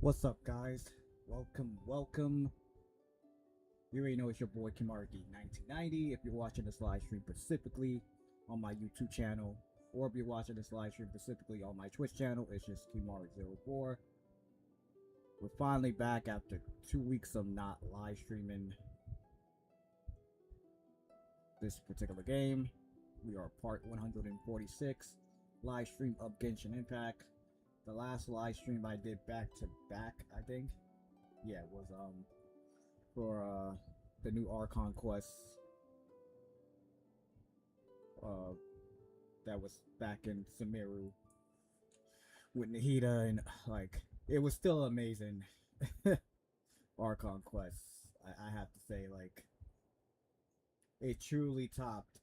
What's up, guys? Welcome. You already know it's your boy Kimargi 1990. If you're watching this live stream specifically on my YouTube channel, or if you're watching this live stream specifically on my Twitch channel, it's just Kimargi04. We're finally back after 2 weeks of not live streaming this particular game. We are part 146 live stream of Genshin Impact. The last live stream I did back to back, I think. Yeah, it was for the new Archon quest. That was back in Sumeru with Nahida, and like it was still amazing. Archon quests. I have to say, like, it truly topped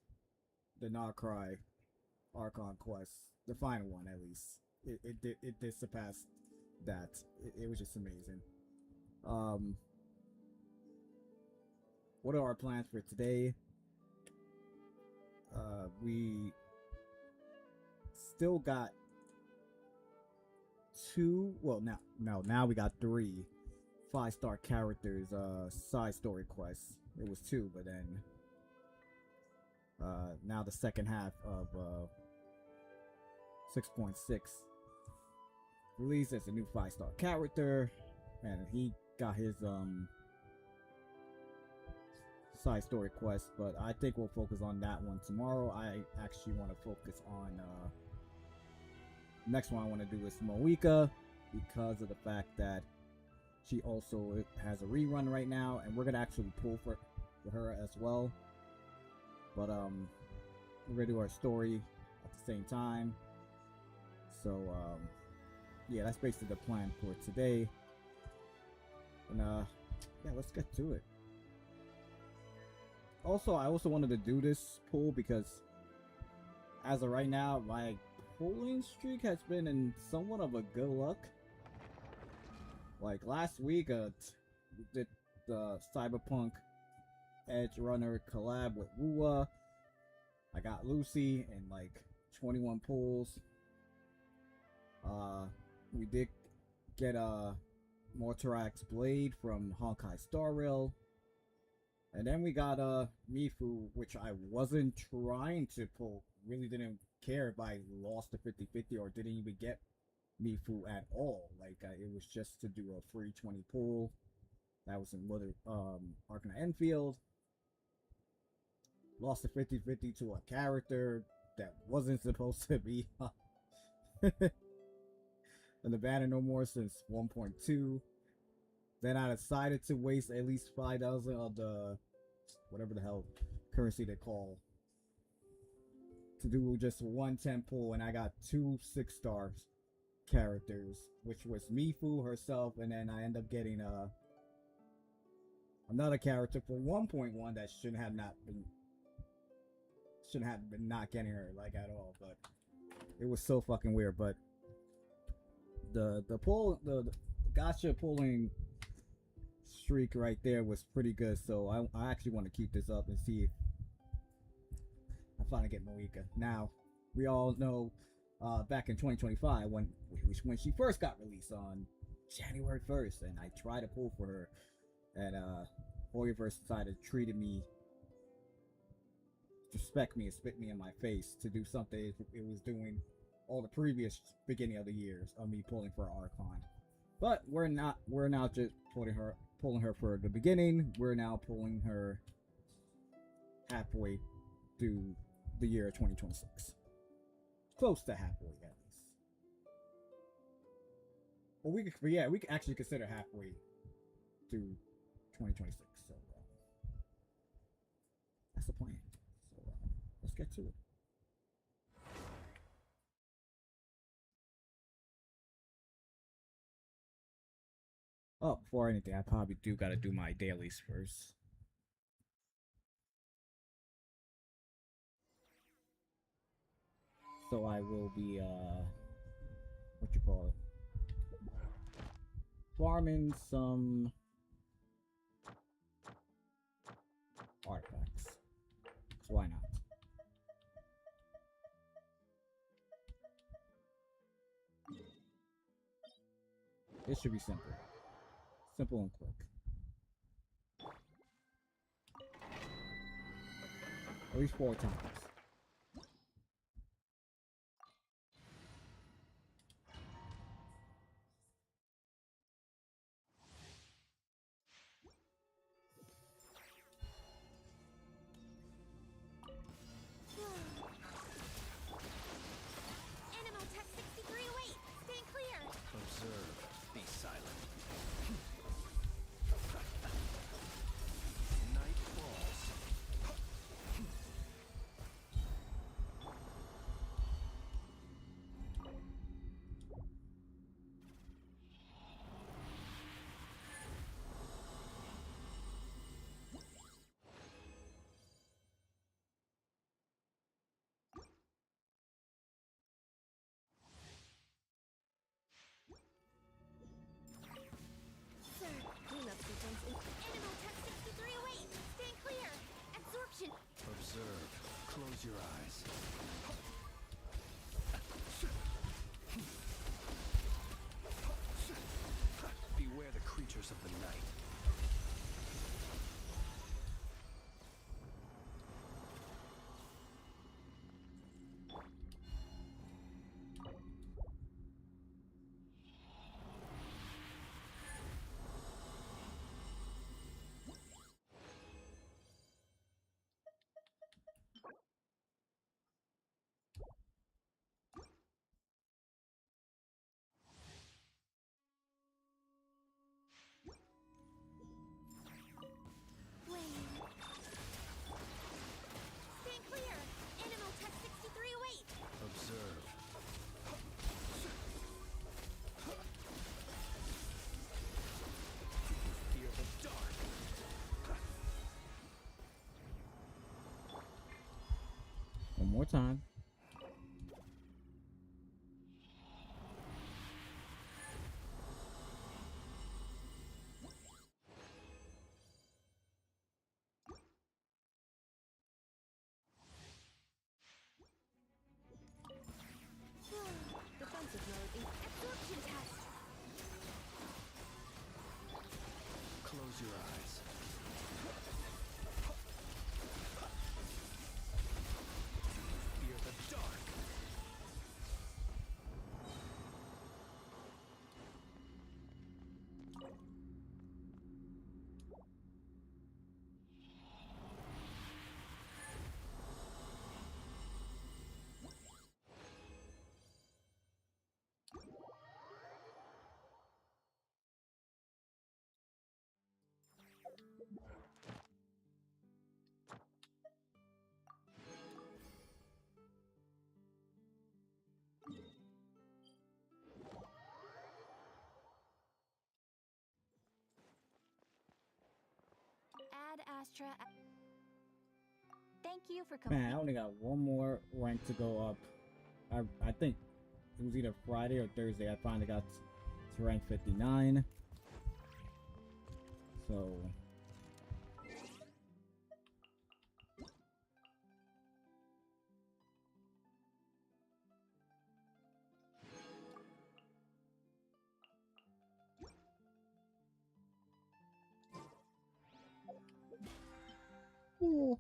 the Nod-Krai Archon quest, the final one at least. It did surpass that. It was just amazing. What are our plans for today? We still got two. Well, now we got 3 5-star characters. Side story quests. It was 2, but then now the second half of 6.6 released as a new 5-star character, and he got his side story quest, but I think we'll focus on that one tomorrow. I actually want to focus on next one I want to do is Moika, because of the fact that she also has a rerun right now, and we're gonna actually pull for her as well. But we're gonna do our story at the same time. So yeah, that's basically the plan for today. And yeah, let's get to it. Also, I also wanted to do this poll because as of right now, my pulling streak has been in somewhat of a good luck. Like last week, we did the Cyberpunk Edge Runner collab with Wua. I got Lucy in like 21 pulls. We did get a Mortarax Blade from Honkai Star Rail. And then we got Mifu, which I wasn't trying to pull. Really didn't care if I lost the 50-50 or didn't even get Mifu at all. Like it was just to do a free 20 pull. That was in Arkana Enfield. Lost the 50-50 to a character that wasn't supposed to be in the banner no more since 1.2. Then I decided to waste at least 5,000 of the whatever the hell currency they call to do just 110 pull, and I got 2 6-star characters, which was Mifu herself, and then I end up getting another character for 1.1 that shouldn't have been not getting her like at all, but it was so fucking weird. But the gacha pulling streak right there was pretty good, so I actually want to keep this up and see if I finally get Moika. Now, we all know back in 2025 when she first got released on January 1st, and I tried to pull for her, and Hoyoverse decided to treat me, disrespect me, and spit me in my face to do something it was doing all the previous beginning of the years of me pulling for Archon. But we're now just pulling her for the beginning. We're now pulling her halfway through the year 2026. Close to halfway at least. Well, we can actually consider halfway through 2026. So that's the plan. So let's get to it. Oh, before anything, I probably do gotta do my dailies first. So I will be what you call it? Farming some artifacts. So why not? It should be simple. Simple and quick. At least 4 times. Observe. Close your eyes. Beware the creatures of the night. Observe. Fear the dark. One more time. Defensive mode is absorption test. Close your eyes. Fear the dark. Add Astra. Thank you for Man, I completing. only got one more rank to go up. I think it was either Friday or Thursday. I finally got to rank 59. So ooh.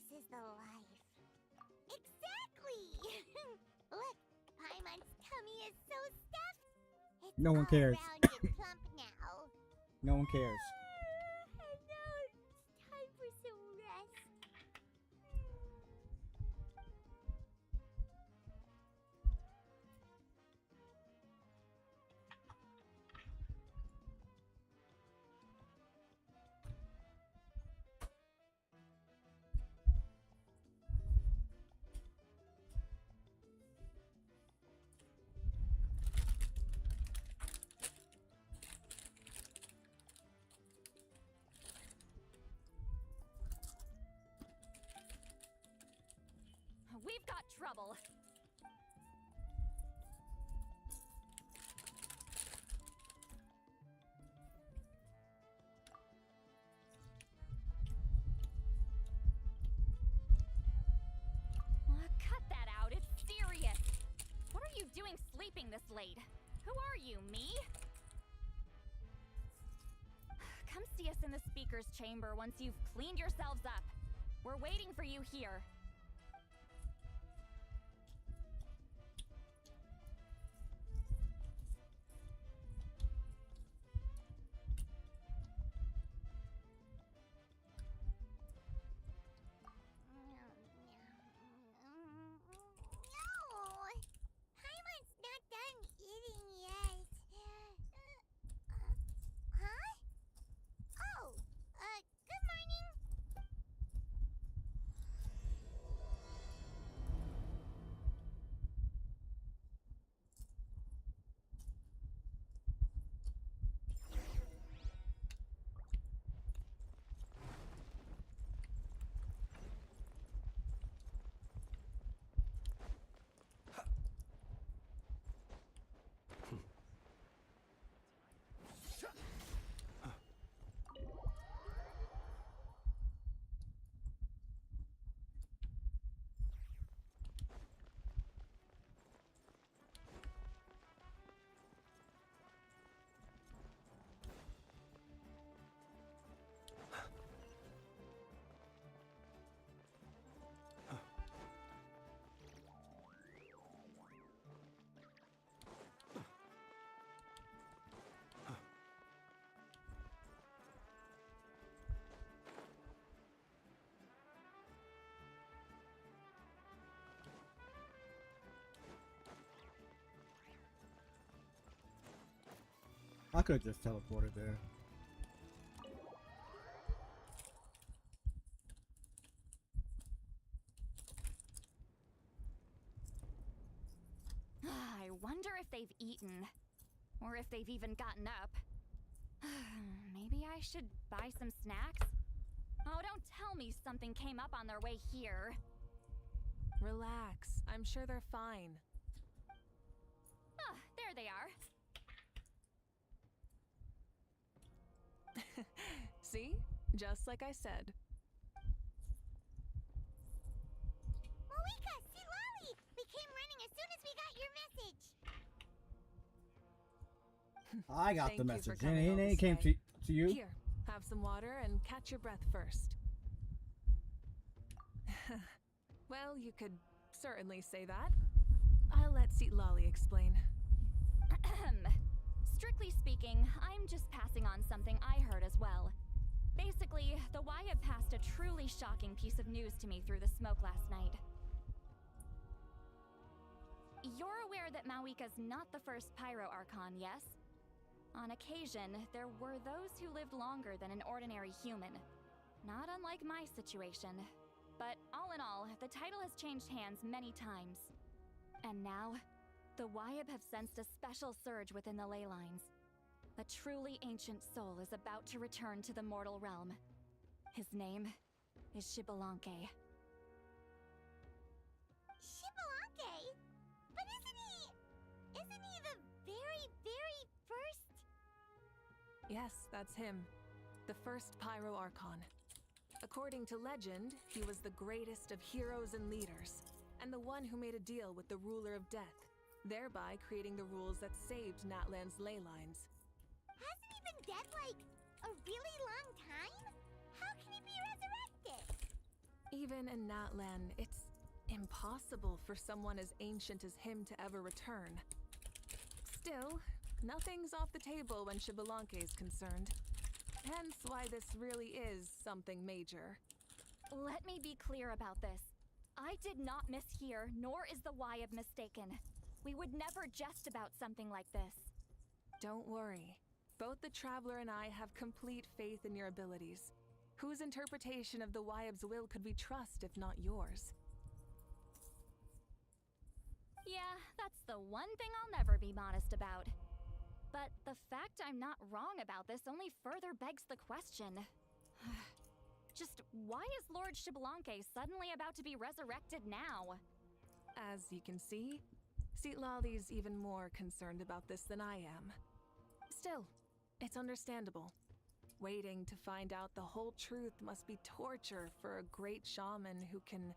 This is the life. Exactly! Look, Paimon's tummy is so stuffed. It's No one all cares. round and plump now. No one cares. And now it's time for some rest. We've got trouble. Cut that out. It's serious. What are you doing sleeping this late? Who are you, me? Come see us in the speaker's chamber once you've cleaned yourselves up. We're waiting for you here. No! Paimon's not done eating yet. Huh? Oh, good morning. I could have just teleported there. I wonder if they've eaten. Or if they've even gotten up. Maybe I should buy some snacks? Oh, don't tell me something came up on their way here. Relax. I'm sure they're fine. Ah, there they are. See? Just like I said. Moika, see Lolly! We came running as soon as we got your message. I got Thank the you for message. coming all And this it came way. to you. Here, have some water and catch your breath first. Well, you could certainly say that. I'll let Seat Lolly explain. Strictly speaking, I'm just passing on something I heard as well. Basically, the Wyatt passed a truly shocking piece of news to me through the smoke last night. You're aware that Mawika's not the first Pyro Archon, yes? On occasion, there were those who lived longer than an ordinary human. Not unlike my situation. But all in all, the title has changed hands many times. And now, the Wyatt have sensed a special surge within the ley lines. A truly ancient soul is about to return to the mortal realm. His name is Xbalanque. Xbalanque? But isn't he the very, very first? Yes, that's him. The first Pyro Archon. According to legend, he was the greatest of heroes and leaders, and the one who made a deal with the ruler of death, thereby creating the rules that saved Natlan's ley lines. Hasn't he been dead like a really long time? How can he be resurrected? Even in Natlan, it's impossible for someone as ancient as him to ever return. Still, nothing's off the table when Xbalanque is concerned. Hence why this really is something major. Let me be clear about this. I did not mishear, nor is the Wyab mistaken. We would never jest about something like this. Don't worry. Both the Traveler and I have complete faith in your abilities. Whose interpretation of the Wyab's will could we trust if not yours? Yeah, that's the one thing I'll never be modest about. But the fact I'm not wrong about this only further begs the question. Just why is Lord Xbalanque suddenly about to be resurrected now? As you can see, Citlali's even more concerned about this than I am. Still, it's understandable. Waiting to find out the whole truth must be torture for a great shaman who can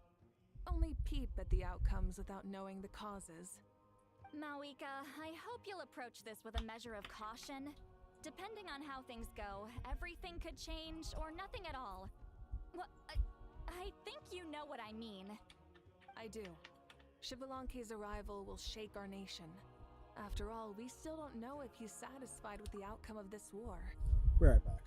only peep at the outcomes without knowing the causes. Mawika, I hope you'll approach this with a measure of caution. Depending on how things go, everything could change or nothing at all. Well, I think you know what I mean. I do. Xbalanque's arrival will shake our nation. After all, we still don't know if he's satisfied with the outcome of this war. Be right back.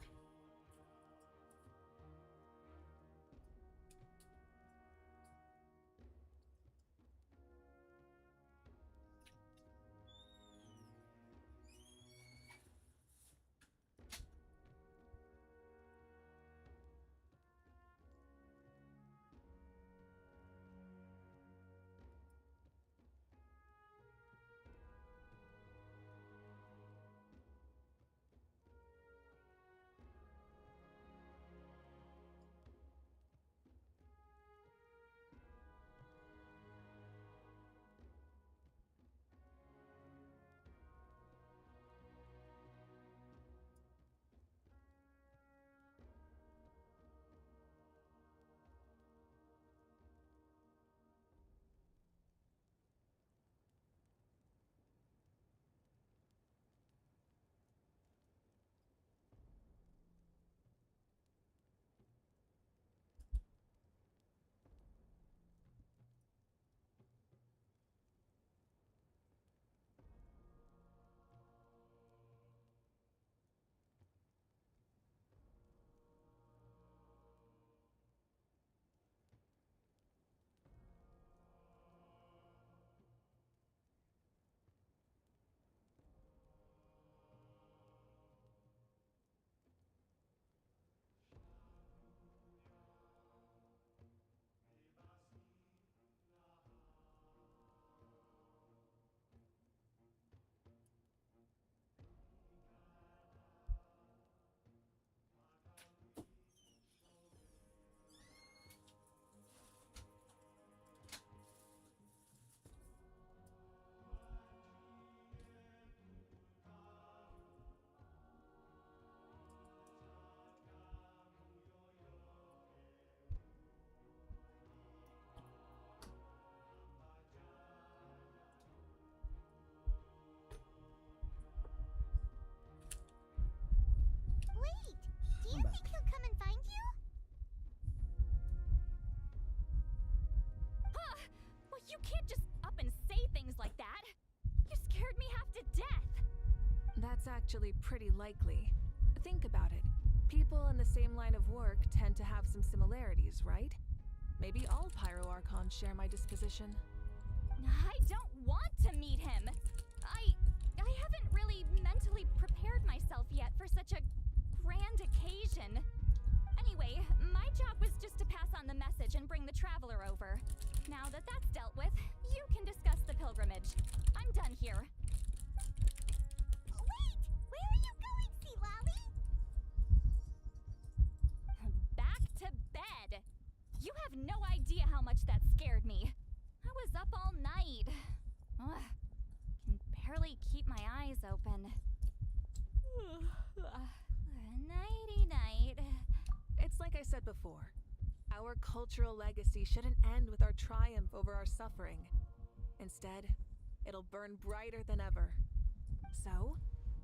Wait! Do you I'm back. think he'll come and find you? Huh! Well, you can't just up and say things like that. You scared me half to death. That's actually pretty likely. Think about it. People in the same line of work tend to have some similarities, right? Maybe all Pyro Archons share my disposition. I don't want to meet him. I haven't really mentally prepared myself yet for such a grand occasion. Anyway, my job was just to pass on the message and bring the Traveler over. Now that that's dealt with, you can discuss the pilgrimage. I'm done here. Wait! Where are you going, Citlali? Back to bed. You have no idea how much that scared me. I was up all night. Ugh. Can barely keep my eyes open. Nighty-night. It's like I said before. Our cultural legacy shouldn't end with our triumph over our suffering. Instead, it'll burn brighter than ever. So,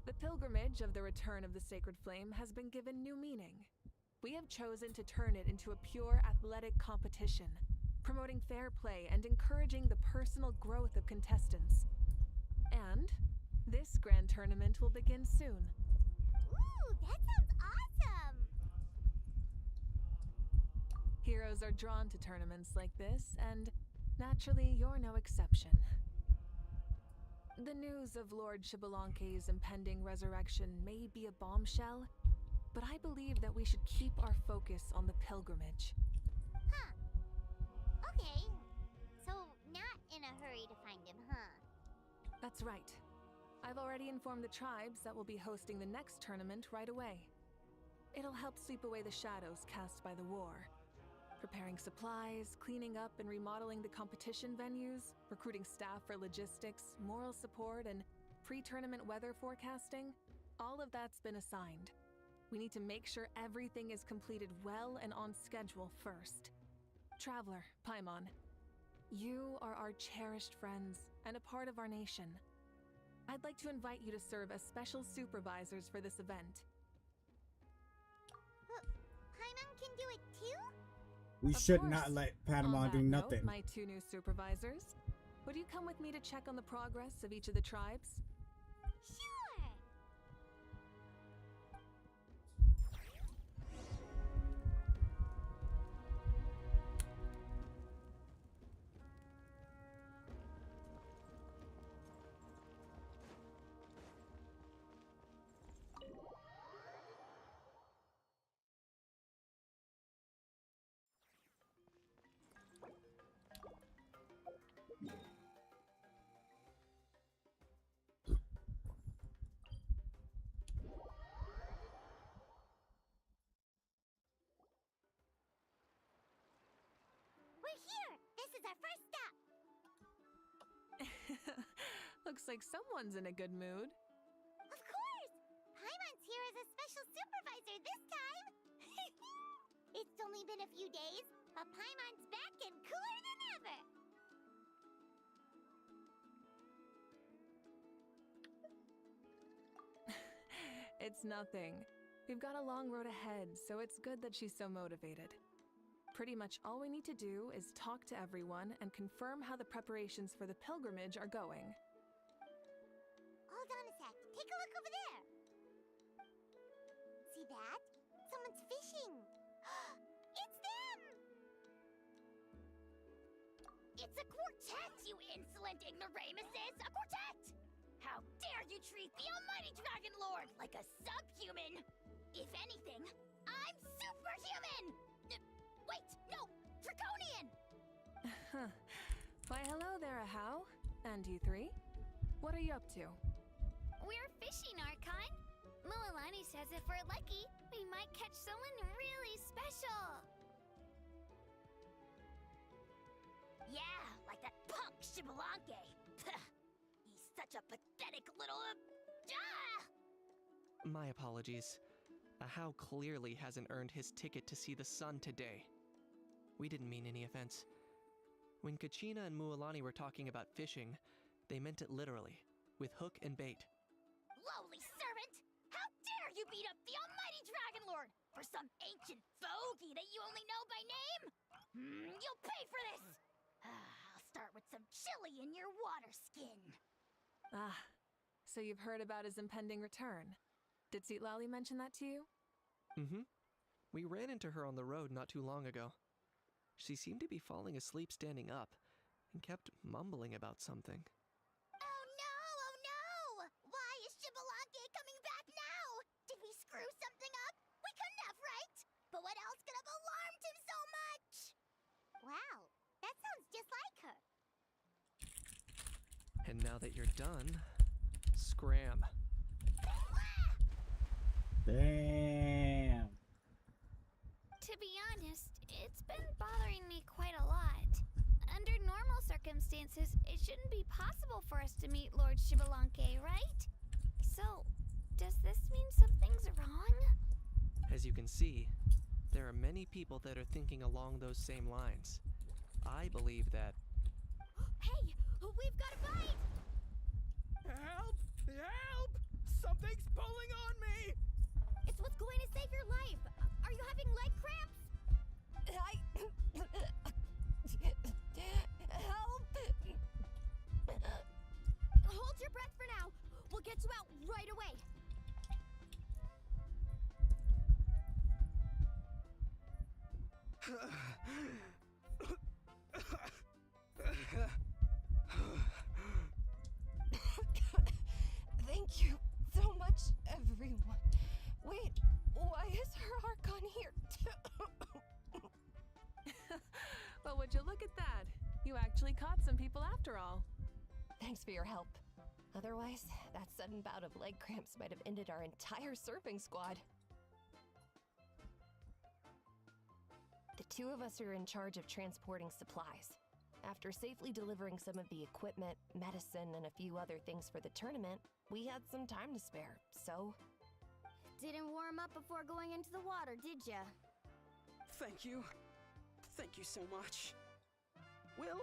the pilgrimage of the return of the sacred flame has been given new meaning. we have chosen to turn it into a pure athletic competition, promoting fair play and encouraging the personal growth of contestants. And this grand tournament will begin soon. Ooh, that sounds awesome! Heroes are drawn to tournaments like this, and naturally, you're no exception. The news of Lord Xbalanque's impending resurrection may be a bombshell, but I believe that we should keep our focus on the pilgrimage. Huh. Okay. So, not in a hurry to find him, huh? That's right. I've already informed the tribes that we'll be hosting the next tournament right away. It'll help sweep away the shadows cast by the war. Preparing supplies, cleaning up and remodeling the competition venues, recruiting staff for logistics, moral support, and pre-tournament weather forecasting, all of that's been assigned. We need to make sure everything is completed well and on schedule first. Traveler, Paimon, you are our cherished friends and a part of our nation. I'd like to invite you to serve as special supervisors for this event. Paimon can do it too? We Of should course. not let On Panama that do note, nothing. my two new supervisors, would you come with me to check on the progress of each of the tribes? Sure! We're here! This is our first stop! Looks like someone's in a good mood. Of course! Paimon's here as a special supervisor this time! It's only been a few days, but Paimon's back and cooler than ever! It's nothing. We've got a long road ahead, so it's good that she's so motivated. Pretty much all we need to do is talk to everyone and confirm how the preparations for the pilgrimage are going. Hold on a sec. Take a look over there. See that? Someone's fishing. It's them! It's a quartet, you insolent ignoramuses! A quartet! How dare you treat the almighty Dragon Lord like a subhuman! If anything, I'm superhuman! Wait, no! Draconian! Why, hello there, Ahau. And you three. What are you up to? We're fishing, Archon. Mualani says if we're lucky, we might catch someone really special. Yeah, like that punk Xbalanque. He's such a pathetic little... My apologies. Ahau clearly hasn't earned his ticket to see the sun today. We didn't mean any offense. When Kachina and Mualani were talking about fishing, they meant it literally, with hook and bait. Lowly servant! How dare you beat up the almighty Dragon Lord for some ancient fogey that you only know by name? You'll pay for this! I'll start with some chili in your water skin. Ah, so you've heard about his impending return. Did Lali mention that to you? Mm-hmm. We ran into her on the road not too long ago. She seemed to be falling asleep standing up, and kept mumbling about something. Oh no! Why is Xbalanque coming back now? Did we screw something up? We couldn't have, right? But what else could have alarmed him so much? Wow, that sounds just like her. And now that you're done, scram. Damn. To be honest, it's been bothering me quite a lot. Under normal circumstances, it shouldn't be possible for us to meet Lord Xbalanque, right? So, does this mean something's wrong? As you can see, there are many people that are thinking along those same lines. I believe that... Hey, we've got a bite! Help! Help! Something's pulling on me! It's what's going to save your life. Are Are you having leg cramps? Help! Hold your breath for now. We'll get you out right away. Thank you so much, everyone. Wait, why is her Archon here? Well, would you look at that? You actually caught some people after all. Thanks for your help. Otherwise, that sudden bout of leg cramps might have ended our entire surfing squad. The two of us are in charge of transporting supplies. After safely delivering some of the equipment, medicine, and a few other things for the tournament, we had some time to spare, so... Didn't warm up before going into the water, did ya? Thank you. Thank you so much. Well,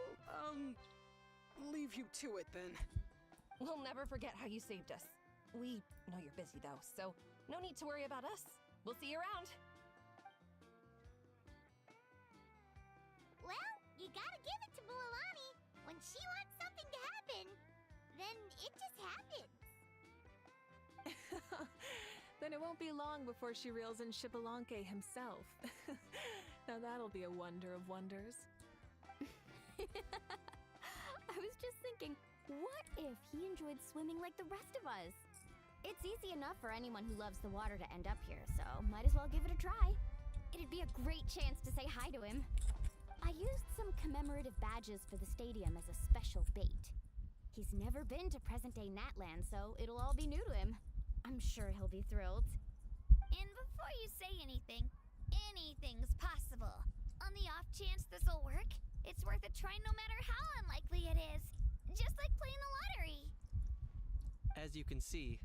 leave you to it then. We'll never forget how you saved us. We know you're busy though, so no need to worry about us. We'll see you around. Well, you gotta give it to Mualani. When she wants something to happen, then it just happens. Then it won't be long before she reels in Xbalanque himself. Now that'll be a wonder of wonders. I was just thinking, what if he enjoyed swimming like the rest of us? It's easy enough for anyone who loves the water to end up here, so might as well give it a try. It'd be a great chance to say hi to him. I used some commemorative badges for the stadium as a special bait. He's never been to present-day Natland, so it'll all be new to him. I'm sure he'll be thrilled. And before you say anything, anything's possible. On the off chance this'll work, it's worth a try no matter how unlikely it is. Just like playing the lottery. As you can see,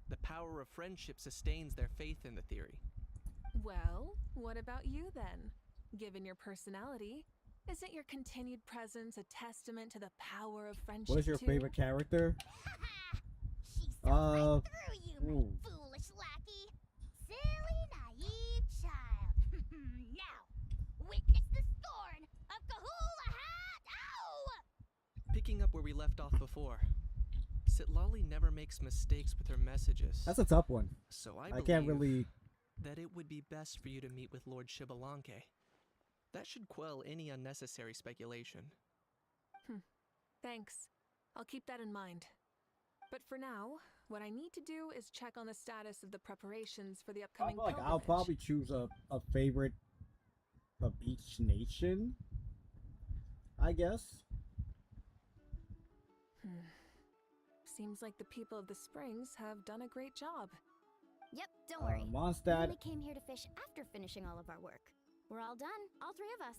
the power of friendship sustains their faith in the theory. Well, what about you then? Given your personality, isn't your continued presence a testament to the power of friendship? What is your too? favorite character? She saw right through you, ooh. my foolish lackey. Silly, naive child. Now, witness the scorn of Kahulahat! Ow! Picking up where we left off before, Sitlali never makes mistakes with her messages. That's a tough one. So I I can't believe really. that it would be best for you to meet with Lord Xbalanque. That should quell any unnecessary speculation. Thanks. I'll keep that in mind. But for now, what I need to do is check on the status of the preparations for the I upcoming feel like pilgrimage. I'll probably choose a favorite of each nation. I guess. Seems like the people of the Springs have done a great job. Yep, don't worry. We Mondstadt. only came here to fish after finishing all of our work. We're all done, all three of us.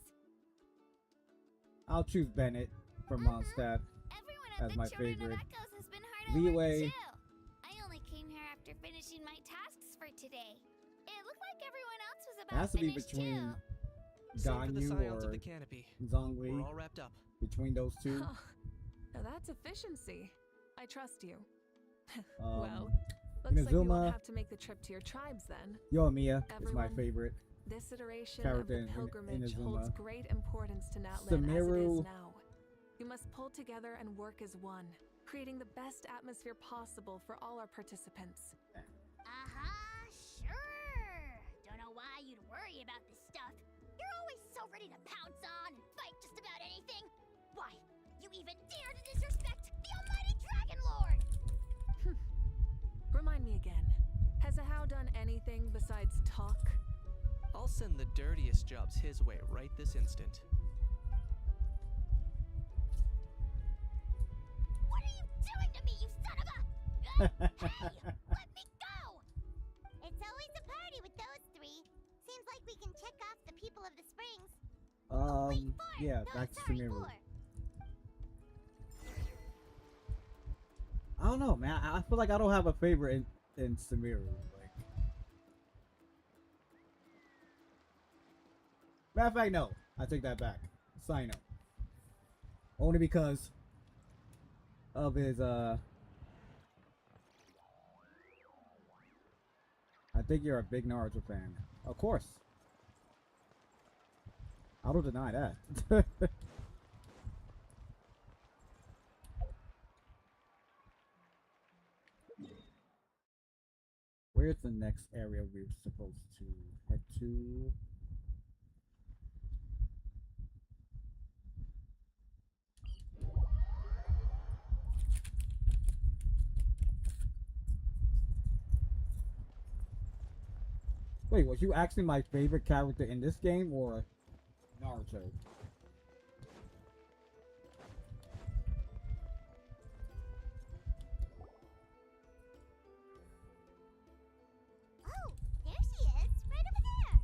I'll choose Bennett from Mondstadt. Everyone As at my the Children favorite. of Echoes has been hard at work Leeway. too. I only came here after finishing my tasks for today. It looked like everyone else was It about has to be finished between too. Same for the Ganyu Scions of or the Canopy. Zhongli. We're all wrapped up. Between those two. Oh, now that's efficiency. I trust you. Um, Well, looks like we Inazuma. won't have to make the trip to your tribes then. Yoimiya is my Everyone, favorite. This iteration Character of the in pilgrimage Inazuma. holds great importance to Natlan as it Sumeru. is now. We must pull together and work as one, creating the best atmosphere possible for all our participants. Sure. Don't know why you'd worry about this stuff. You're always so ready to pounce on and fight just about anything. Why, you even dare to disrespect the almighty Dragon Lord! Remind me again, has Ahau done anything besides talk? I'll send the dirtiest jobs his way right this instant. What are you doing to me, you son of a... Hey! Let me go! It's always a party with those three. Seems like we can check off the people of the Springs. Yeah, No, back to sorry, Sumeru. 4. I don't know, man. I feel like I don't have a favorite in Sumeru. Like, matter of fact, no. I take that back. Sino. Only because of his I think you're a big Naruto fan. Of course. I don't deny that. Where's the next area we're supposed to head to? Wait, was you asking my favorite character in this game or Naruto? Oh, there she is, right over there.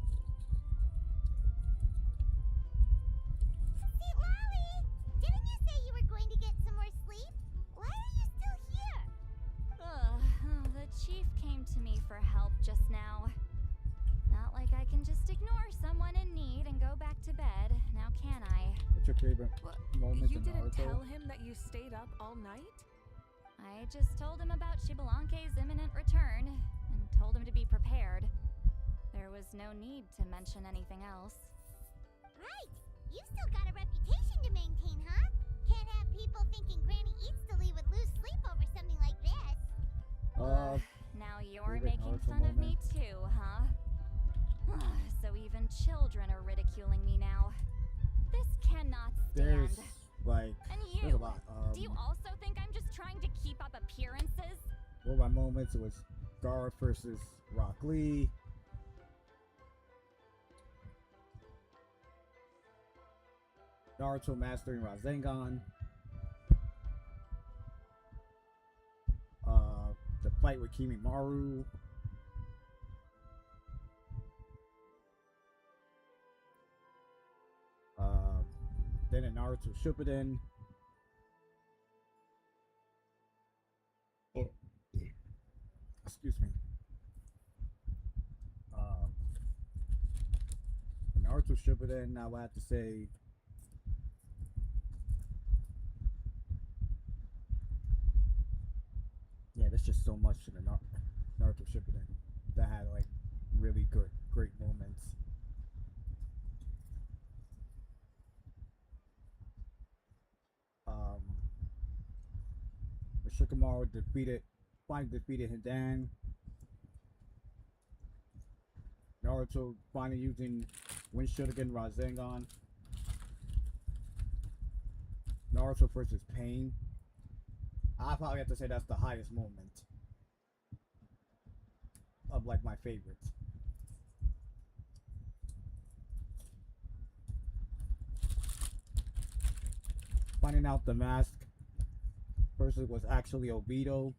See, Lolly, didn't you say you were going to get some more sleep? Why are you still here? The chief came to me for help just now. Not like I can just ignore someone in need and go back to bed, now can I? What's your favorite moment You in didn't Naruto? tell him that you stayed up all night? I just told him about Shibalanke's imminent return, and told him to be prepared. There was no need to mention anything else. Right. You still got a reputation to maintain, huh? Can't have people thinking Granny Eatsilly would lose sleep over something like this. Now you're favorite making Naruto fun of me moment? too, huh? So even children are ridiculing me now. This cannot stand. There's like And there's you, a lot. do you also think I'm just trying to keep up appearances? One of my moments it was Garth versus Rock Lee. Naruto mastering Rasengan. The fight with Kimimaru. Then in Naruto Shippuden. Oh, excuse me. Naruto Shippuden, I would have to say. Yeah, there's just so much in the Naruto Shippuden that had like really great moments. Shikamaru finally defeated Hidan. Naruto finally using Wind Shuriken Rasengan. Naruto versus Pain. I probably have to say that's the highest moment of like my favorites. Finding out the mask person was actually Obito.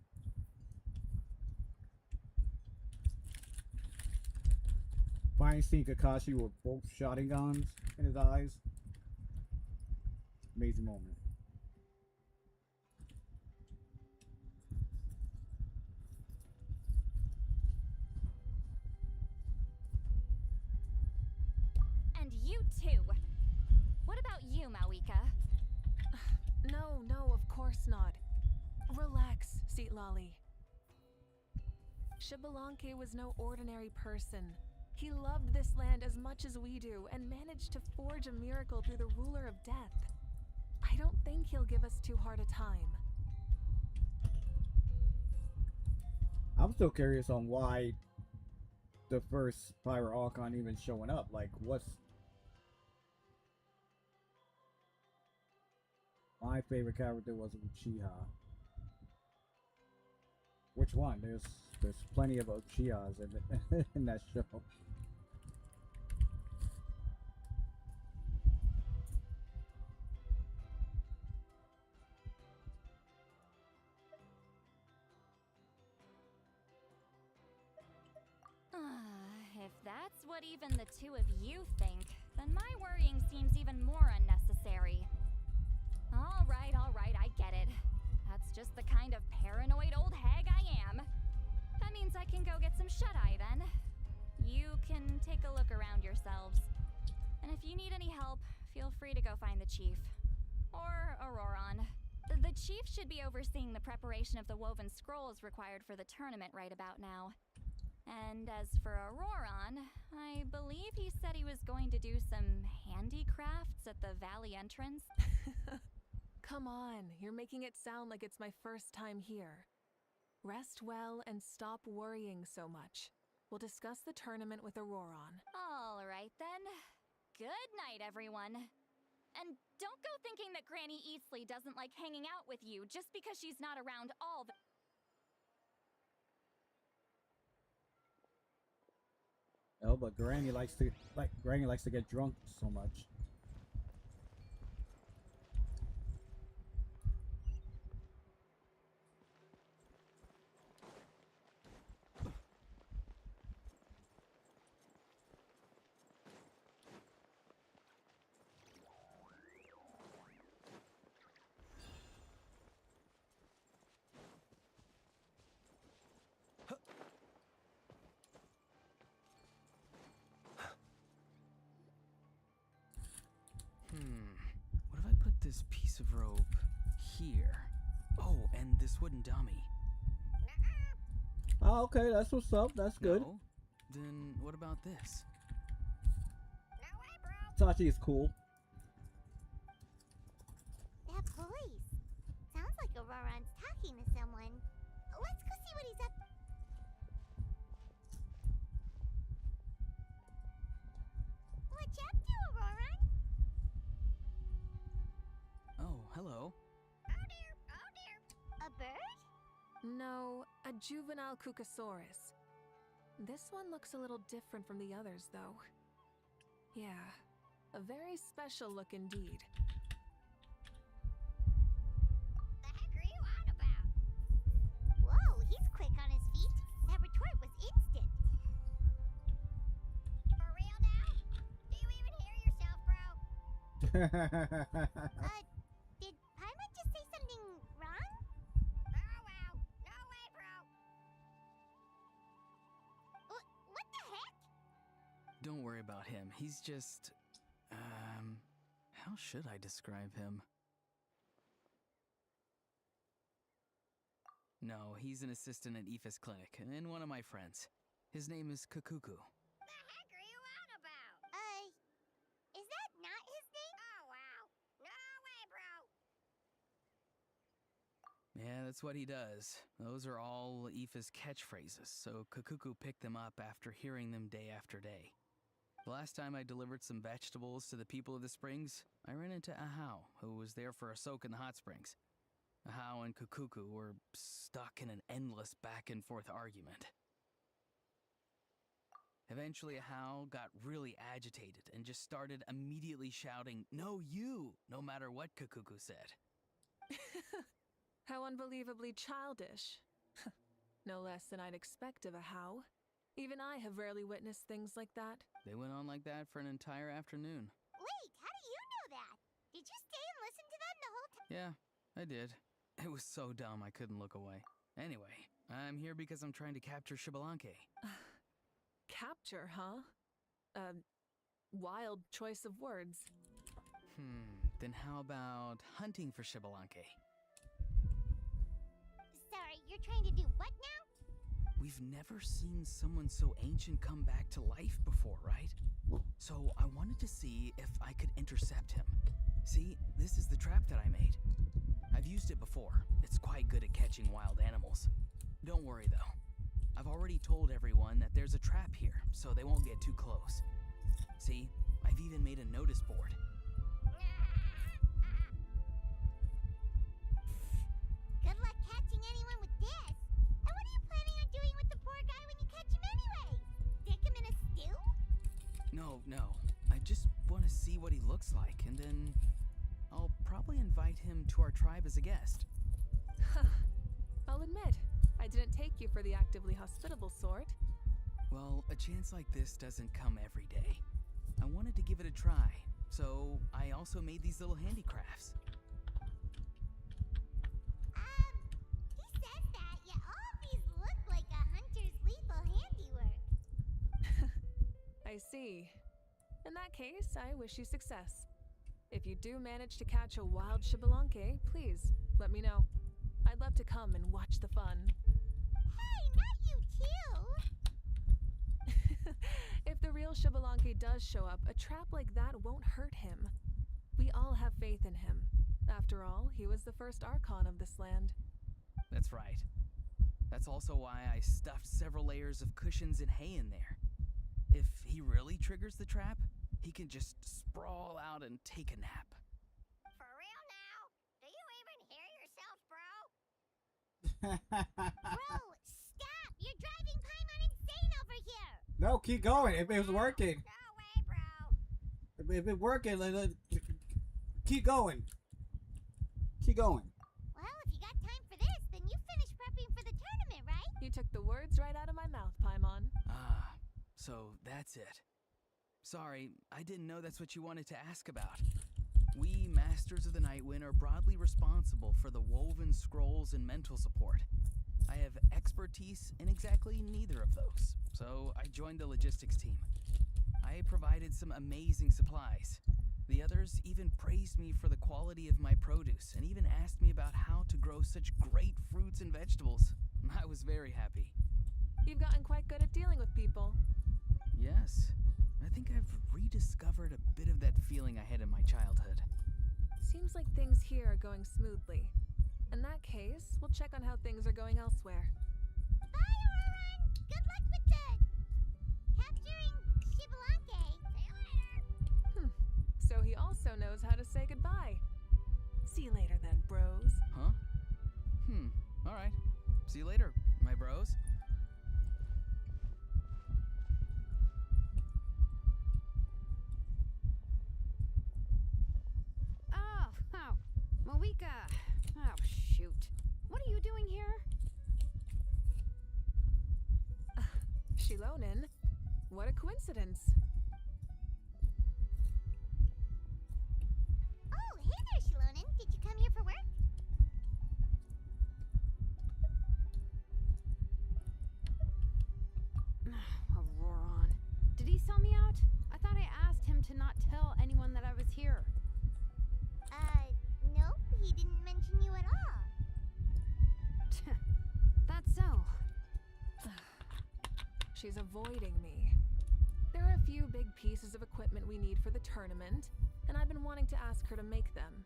Finally seeing Kakashi with both Sharingans in his eyes. Amazing moment. And you too. What about you, Mawika? No, of course not. Relax, Lolly. Shibalanke was no ordinary person. He loved this land as much as we do and managed to forge a miracle through the ruler of death. I don't think he'll give us too hard a time. I'm still curious on why the first Pyro Archon even showing up. Like, what's my favorite character was Uchiha. Which one? There's plenty of Uchihas in that show. If that's what even the two of you think, then my worrying seems even more unnecessary. All right, I get it. That's just the kind of paranoid old hag I am. That means I can go get some shut-eye then. You can take a look around yourselves. And if you need any help, feel free to go find the chief. Or Auroron. The chief should be overseeing the preparation of the woven scrolls required for the tournament right about now. And as for Auroron, I believe he said he was going to do some handicrafts at the valley entrance. Come on, you're making it sound like it's my first time here. Rest well and stop worrying so much. We'll discuss the tournament with Auroron. All right then. Good night, everyone. And don't go thinking that Granny Eastley doesn't like hanging out with you just because she's not around all the— Oh, but Granny likes to get drunk so much. What if I put this piece of rope here? Oh, and this wooden dummy. Oh, okay, that's what's up. That's good. No? Then what about this? Tachi is cool. That voice. Sounds like Auroron's talking to someone. Let's go see what he's up. What you up to, Auroron? Oh, hello. Oh dear, oh dear. A bird? No, a juvenile Cucosaurus. This one looks a little different from the others, though. Yeah, a very special look indeed. The heck are you on about? Whoa, he's quick on his feet. That retort was instant. For real now? Do you even hear yourself, bro? Did Paimon just say something wrong? Oh, wow. No way, bro. What the heck? Don't worry about him. He's just... how should I describe him? No, he's an assistant at Aoife's clinic, and one of my friends. His name is Kakuku. The heck are you on about? Is that not his name? Oh, wow. No way, bro. Yeah, that's what he does. Those are all Aoife's catchphrases, so Kakuku picked them up after hearing them day after day. The last time I delivered some vegetables to the people of the springs, I ran into Ahau, who was there for a soak in the hot springs. Ahau and Kakuku were stuck in an endless back-and-forth argument. Eventually, Ahau got really agitated and just started immediately shouting, "No, you!" no matter what Kakuku said. How unbelievably childish. No less than I'd expect of a how. Even I have rarely witnessed things like that. They went on like that for an entire afternoon. Wait, how do you know that? Did you stay and listen to them the whole time? Yeah, I did. It was so dumb I couldn't look away. Anyway, I'm here because I'm trying to capture Shibalanke. Capture, huh? Wild choice of words. Then how about hunting for Shibalanke? Sorry, you're trying to do what now? We've never seen someone so ancient come back to life before, right? So I wanted to see if I could intercept him. See, this is the trap that I made. I've used it before. It's quite good at catching wild animals. Don't worry though. I've already told everyone that there's a trap here, so they won't get too close. See, I've even made a notice board. Good luck catching anyone with this. And what are you planning on doing with the poor guy when you catch him anyway? Stick him in a stew? No. I just want to see what he looks like, and then I'll probably invite him to our tribe as a guest. I'll admit, I didn't take you for the actively hospitable sort. Well, a chance like this doesn't come every day. I wanted to give it a try, so I also made these little handicrafts. He says that, yet all of these look like a hunter's lethal handiwork. I see. In that case, I wish you success. If you do manage to catch a wild Shibalanke, please let me know. I'd love to come and watch the fun. Hey, not you too! Shibalanke does show up, a trap like that won't hurt him. We all have faith in him. After all, he was the first Archon of this land. That's right. That's also why I stuffed several layers of cushions and hay in there. If he really triggers the trap, he can just sprawl out and take a nap. For real now? Do you even hear yourself, bro? Bro, stop! You're driving Paimon insane over here! No, keep going. If it was working. No way, bro! If it's working, keep going. Keep going. Well, if you got time for this, then you finished prepping for the tournament, right? You took the words right out of my mouth, Paimon. Ah, so that's it. Sorry, I didn't know that's what you wanted to ask about. We, Masters of the Nightwind, are broadly responsible for the woven scrolls and mental support. I have expertise in exactly neither of those, so I joined the logistics team. I provided some amazing supplies. The others even praised me for the quality of my produce and even asked me about how to grow such great fruits and vegetables. I was very happy. You've gotten quite good at dealing with people. Yes, I think I've rediscovered a bit of that feeling I had in my childhood. Seems like things here are going smoothly. In that case, we'll check on how things are going elsewhere. Bye, Auroran! Good luck with the capturing Shibalanke. See you later! So he also knows how to say goodbye. See you later then, bros. Huh? Alright. See you later, my bros. Oh, Mawika. Oh, shoot. What are you doing here? Shilonen? What a coincidence. Oh, hey there, Shilonen. Did you come here for work? Auroran. Did he sell me out? I thought I asked him to not tell anyone that I was here. Nope. He didn't mention you at all. That's so. She's avoiding me. There are a few big pieces of equipment we need for the tournament, and I've been wanting to ask her to make them.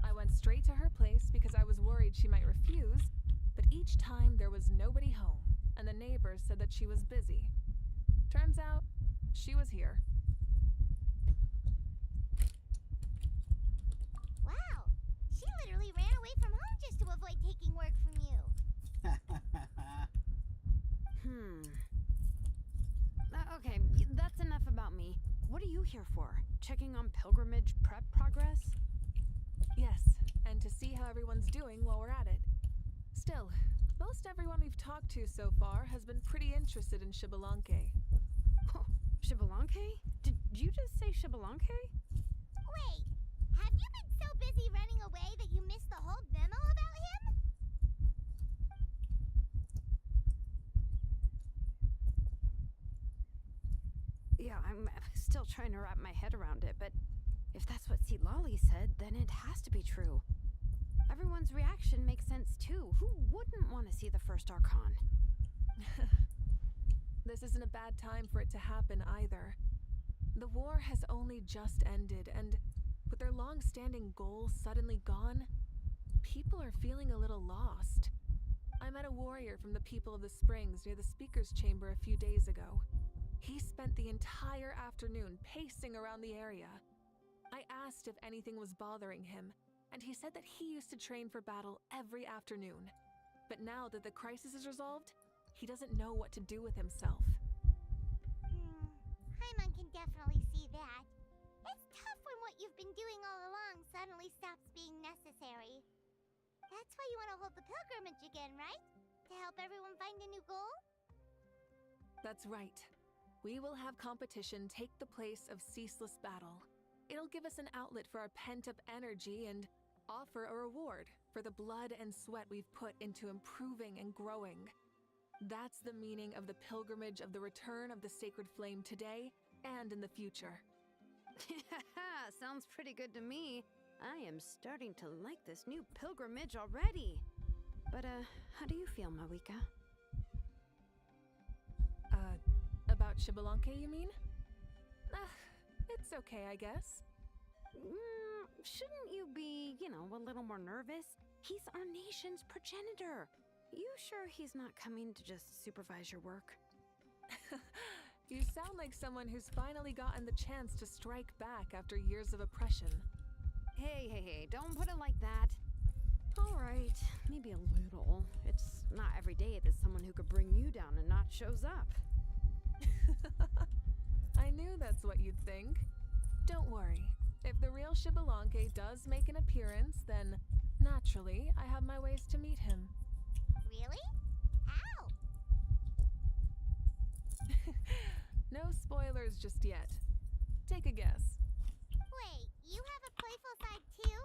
I went straight to her place because I was worried she might refuse, but each time there was nobody home, and the neighbors said that she was busy. Turns out, she was here. Wow. She literally ran away from home just to avoid taking work from you. Okay, that's enough about me. What are you here for? Checking on pilgrimage prep progress? Yes, and to see how everyone's doing while we're at it. Still, most everyone we've talked to so far has been pretty interested in Shibalanke. Oh, Shibalanke? Did you just say Shibalanke? Wait, have you been so busy running away that you missed the whole memo about him? Yeah, I'm still trying to wrap my head around it, but if that's what Lolly said, then it has to be true. Everyone's reaction makes sense too. Who wouldn't want to see the first Archon? This isn't a bad time for it to happen either. The war has only just ended, and with their long-standing goals suddenly gone, people are feeling a little lost. I met a warrior from the People of the Springs near the Speaker's Chamber a few days ago. He spent the entire afternoon pacing around the area. I asked if anything was bothering him, and he said that he used to train for battle every afternoon. But now that the crisis is resolved, he doesn't know what to do with himself. Paimon can definitely see that. It's tough when what you've been doing all along suddenly stops being necessary. That's why you want to hold the pilgrimage again, right? To help everyone find a new goal? That's right. We will have competition take the place of ceaseless battle. It'll give us an outlet for our pent-up energy and offer a reward for the blood and sweat we've put into improving and growing. That's the meaning of the pilgrimage of the return of the sacred flame today and in the future. Sounds pretty good to me. I am starting to like this new pilgrimage already. But, how do you feel, Mawika? About Shibalanke, you mean? It's okay, I guess. Shouldn't you be, a little more nervous? He's our nation's progenitor. You sure he's not coming to just supervise your work? You sound like someone who's finally gotten the chance to strike back after years of oppression. Hey, don't put it like that. All right, maybe a little. It's not every day that someone who could bring you down a notch shows up. I knew that's what you'd think. Don't worry. If the real Xbalanque does make an appearance, then naturally I have my ways to meet him. Really? How? No spoilers just yet. Take a guess. Wait, you have a playful side too?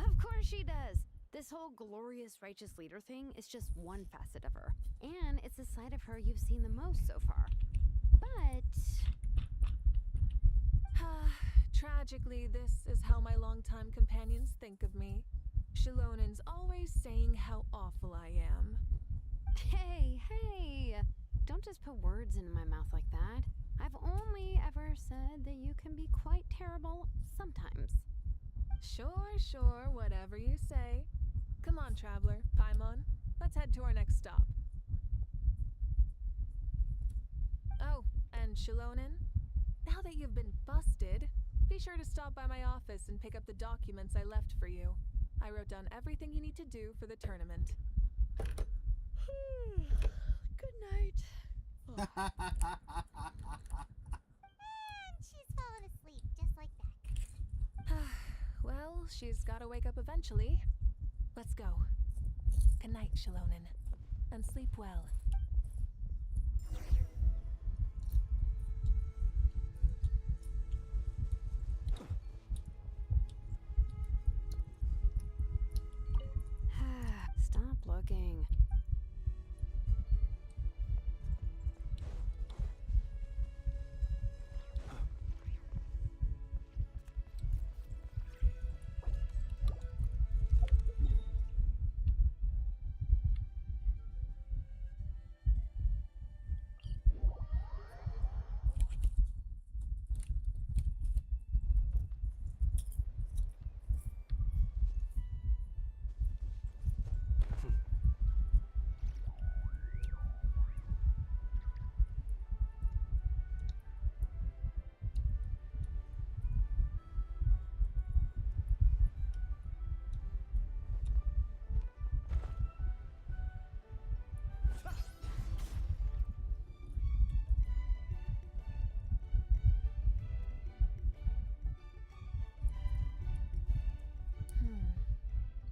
Of course she does. This whole glorious righteous leader thing is just one facet of her. And it's the side of her you've seen the most so far. But... Tragically, this is how my longtime companions think of me. Shilonin's always saying how awful I am. Hey! Don't just put words into my mouth like that. I've only ever said that you can be quite terrible sometimes. Sure, whatever you say. Come on, traveler, Paimon. Let's head to our next stop. Oh, and Shilonin, now that you've been busted, be sure to stop by my office and pick up the documents I left for you. I wrote down everything you need to do for the tournament. Good night. And she's fallen asleep just like that. Well, she's gotta wake up eventually. Let's go. Good night, Shilonin. And sleep well. Stop looking.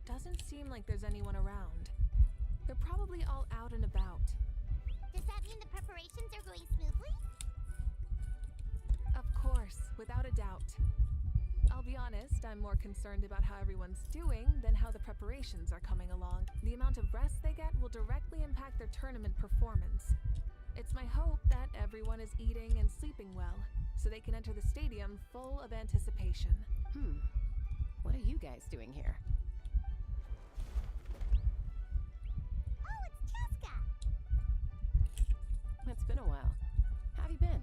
Doesn't seem like there's anyone around. They're probably all out and about. Does that mean the preparations are going smoothly? Of course, without a doubt. I'll be honest, I'm more concerned about how everyone's doing than how the preparations are coming along. The amount of rest they get will directly impact their tournament performance. It's my hope that everyone is eating and sleeping well, so they can enter the stadium full of anticipation. What are you guys doing here? Oh, it's Cheska! It's been a while. How have you been?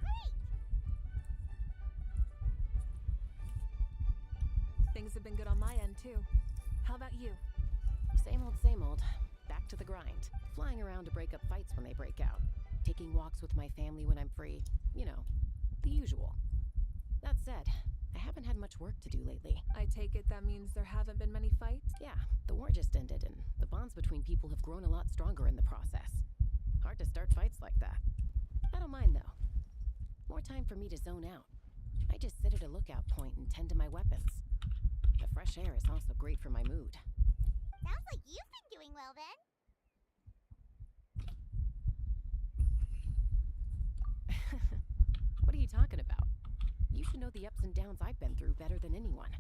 Great! Things have been good on my end, too. How about you? Same old. Back to the grind. Flying around to break up fights when they break out. Taking walks with my family when I'm free. You know, the usual. That said, I haven't had much work to do lately. I take it that means there haven't been many fights? Yeah, the war just ended, and the bonds between people have grown a lot stronger in the process. Hard to start fights like that. I don't mind, though. More time for me to zone out. I just sit at a lookout point and tend to my weapons. The fresh air is also great for my mood. Sounds like you've been doing well then. What are you talking about? You should know the ups and downs I've been through better than anyone.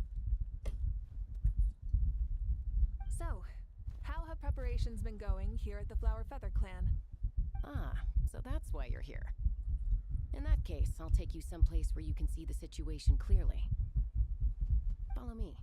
So, how have preparations been going here at the Flower Feather Clan? Ah, so that's why you're here. In that case, I'll take you someplace where you can see the situation clearly. Follow me.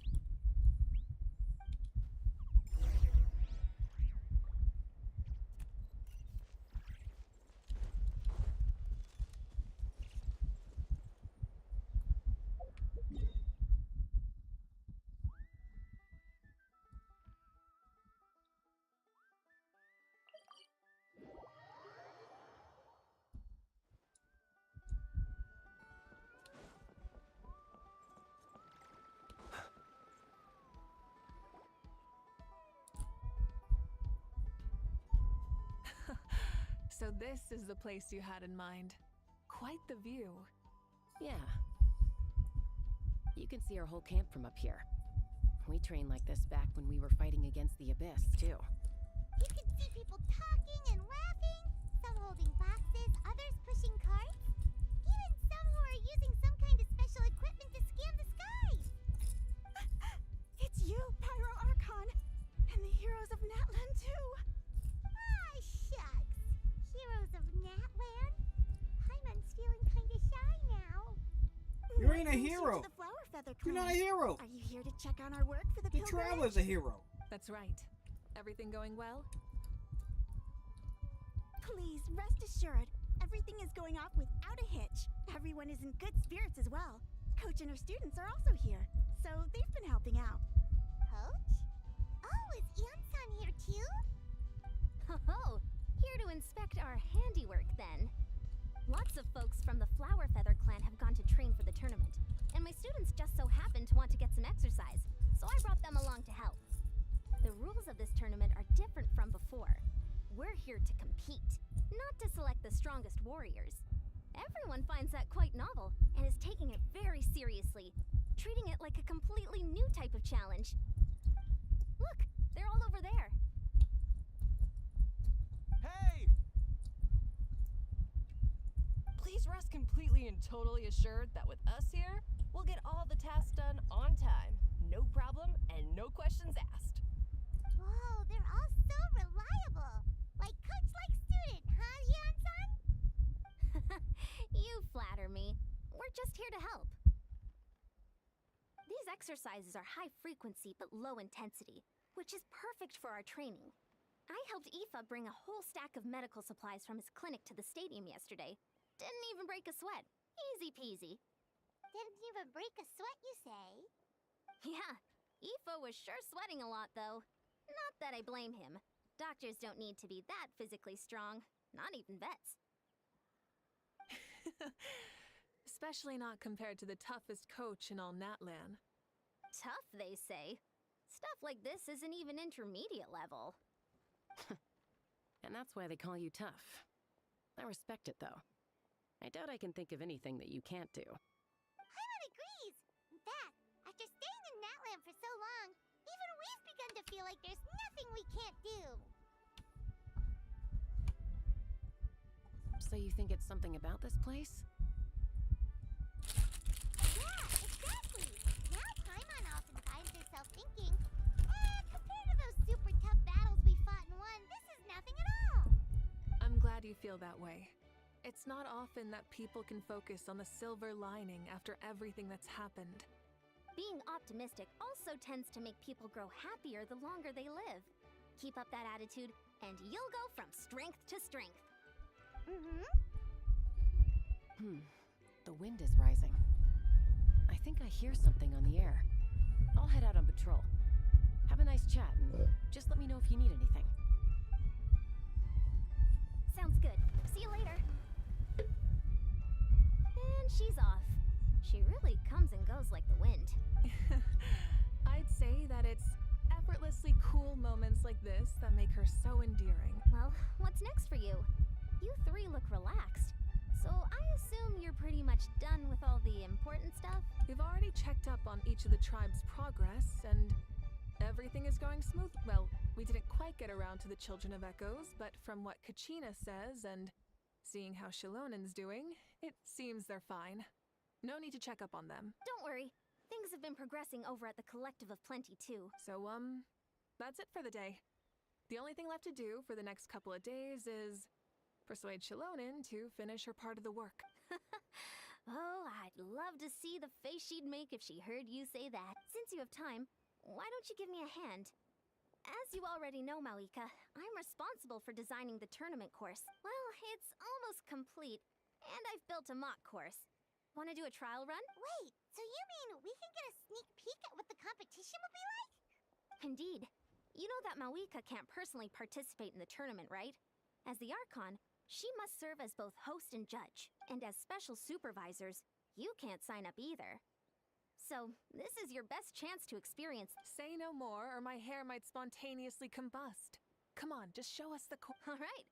So this is the place you had in mind. Quite the view. Yeah. You can see our whole camp from up here. We trained like this back when we were fighting against the Abyss, too. You can see people talking and laughing, some holding boxes, others pushing carts, even some who are using some kind of special equipment to scan the skies. It's you, Pyro Archon, and the heroes of Natlan too. Ah, shucks. Heroes of Natland? Paimon's feeling kinda shy now. You ain't a Brings you hero. to the Flower Feather You're Clan. not a hero. Are you here to check on our work for the The pilgrimage? Traveler's a hero. That's right. Everything going well? Please, rest assured, everything is going off without a hitch. Everyone is in good spirits as well. Coach and her students are also here, so they've been helping out. Coach? Oh, is Anson here too? Oh, here to inspect our handiwork then. Lots of folks from the Flower Feather clan have gone to train for the tournament, and my students just so happen to want to get some exercise, so I brought them along to help. The rules of this tournament are different from before. We're here to compete, not to select the strongest warriors. Everyone finds that quite novel and is taking it very seriously, treating it like a completely new type of challenge. Look, they're all over there. Hey! Please rest completely and totally assured that with us here, we'll get all the tasks done on time. No problem and no questions asked. Whoa, they're all so reliable. Like coach, like student, huh, Anson? You flatter me. We're just here to help. These exercises are high frequency but low intensity, which is perfect for our training. I helped Aoife bring a whole stack of medical supplies from his clinic to the stadium yesterday. Didn't even break a sweat. Easy peasy. Didn't even break a sweat, you say? Yeah, Aoife was sure sweating a lot though. Not that I blame him. Doctors don't need to be that physically strong. Not even vets. Especially not compared to the toughest coach in all Natlan. Tough, they say. Stuff like this isn't even intermediate level. And that's why they call you tough. I respect it, though. I doubt I can think of anything that you can't do. Paimon agrees. In fact, after staying in Natland for so long, even we've begun to feel like there's nothing we can't do. So you think it's something about this place? Yeah, exactly. Now Paimon often finds herself thinking, compared to those super tough battles we fought and won, this is nothing at all. I'm glad you feel that way. It's not often that people can focus on the silver lining after everything that's happened. Being optimistic also tends to make people grow happier the longer they live. Keep up that attitude, and you'll go from strength to strength. The wind is rising. I think I hear something on the air. I'll head out on patrol. Have a nice chat, and just let me know if you need anything. Sounds good. See you later. And she's off. She really comes and goes like the wind. I'd say that it's effortlessly cool moments like this that make her so endearing. Well, what's next for you? You three look relaxed. So I assume you're pretty much done with all the important stuff? We've already checked up on each of the tribe's progress, and everything is going smooth. Well, we didn't quite get around to the Children of Echoes, but from what Kachina says and seeing how Shilonen's doing, it seems they're fine. No need to check up on them. Don't worry. Things have been progressing over at the Collective of Plenty too. So, that's it for the day. The only thing left to do for the next couple of days is persuade Shilonen to finish her part of the work. Oh, I'd love to see the face she'd make if she heard you say that. Since you have time, why don't you give me a hand? As you already know, Mawika, I'm responsible for designing the tournament course. Well, it's almost complete, and I've built a mock course. Want to do a trial run? Wait, so you mean we can get a sneak peek at what the competition will be like? Indeed. You know that Mawika can't personally participate in the tournament, right? As the Archon, she must serve as both host and judge. And as special supervisors, you can't sign up either. So, this is your best chance to experience. Say no more, or my hair might spontaneously combust. Come on, just show us the All right.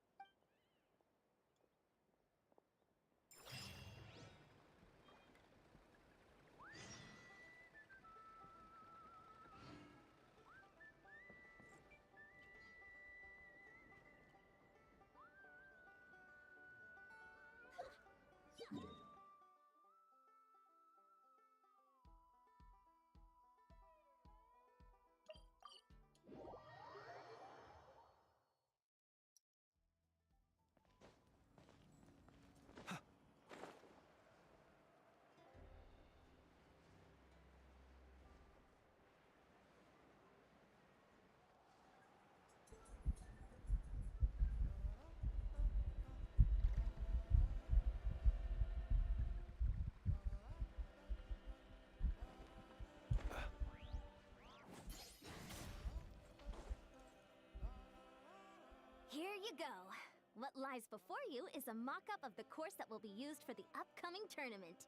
go. What lies before you is a mock-up of the course that will be used for the upcoming tournament.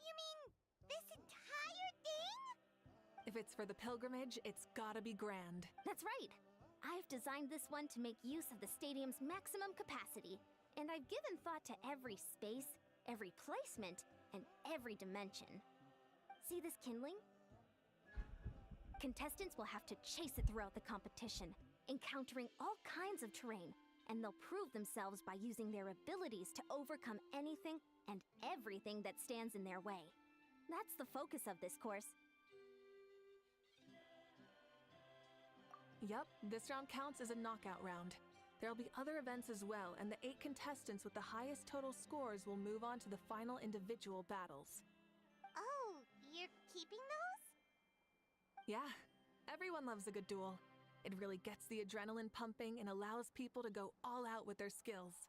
You mean this entire thing? If it's for the pilgrimage, it's gotta be grand. That's right. I've designed this one to make use of the stadium's maximum capacity, and I've given thought to every space, every placement, and every dimension. See this kindling? Contestants will have to chase it throughout the competition, encountering all kinds of terrain, and they'll prove themselves by using their abilities to overcome anything and everything that stands in their way. That's the focus of this course. Yup, this round counts as a knockout round. There'll be other events as well, and the 8 contestants with the highest total scores will move on to the final individual battles. Oh, you're keeping those? Yeah, everyone loves a good duel. It really gets the adrenaline pumping and allows people to go all out with their skills.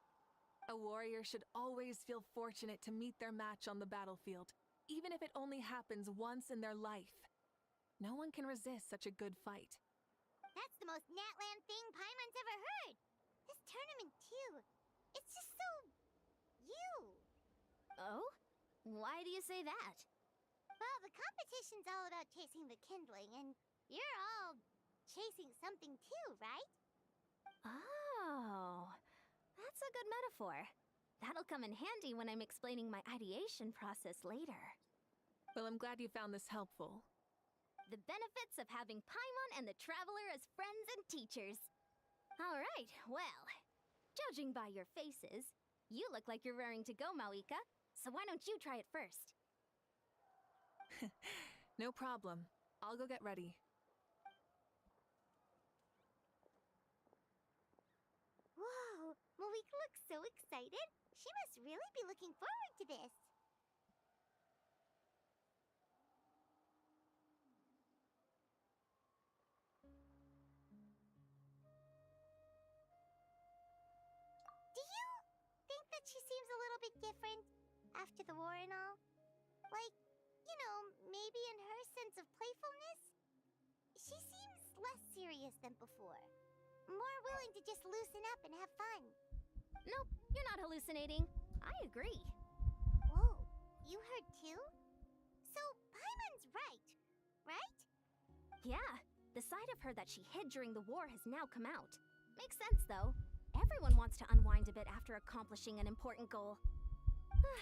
A warrior should always feel fortunate to meet their match on the battlefield, even if it only happens once in their life. No one can resist such a good fight. That's the most Natland thing Paimon's ever heard. This tournament, too. It's just so... you. Oh? Why do you say that? Well, the competition's all about chasing the kindling, and you're all chasing something too, right? Oh, that's a good metaphor. That'll come in handy when I'm explaining my ideation process later. Well, I'm glad you found this helpful. The benefits of having Paimon and the Traveler as friends and teachers. All right, well, judging by your faces, you look like you're raring to go, Mawika, so why don't you try it first? No problem. I'll go get ready. Whoa, Mawika looks so excited. She must really be looking forward to this. Do you think that she seems a little bit different after the war and all? Like, you know, maybe in her sense of playfulness? She seems less serious than before. More willing to just loosen up and have fun. Nope, you're not hallucinating. I agree. Whoa, you heard too? So, Paimon's right, right? Yeah, the side of her that she hid during the war has now come out. Makes sense, though. Everyone wants to unwind a bit after accomplishing an important goal.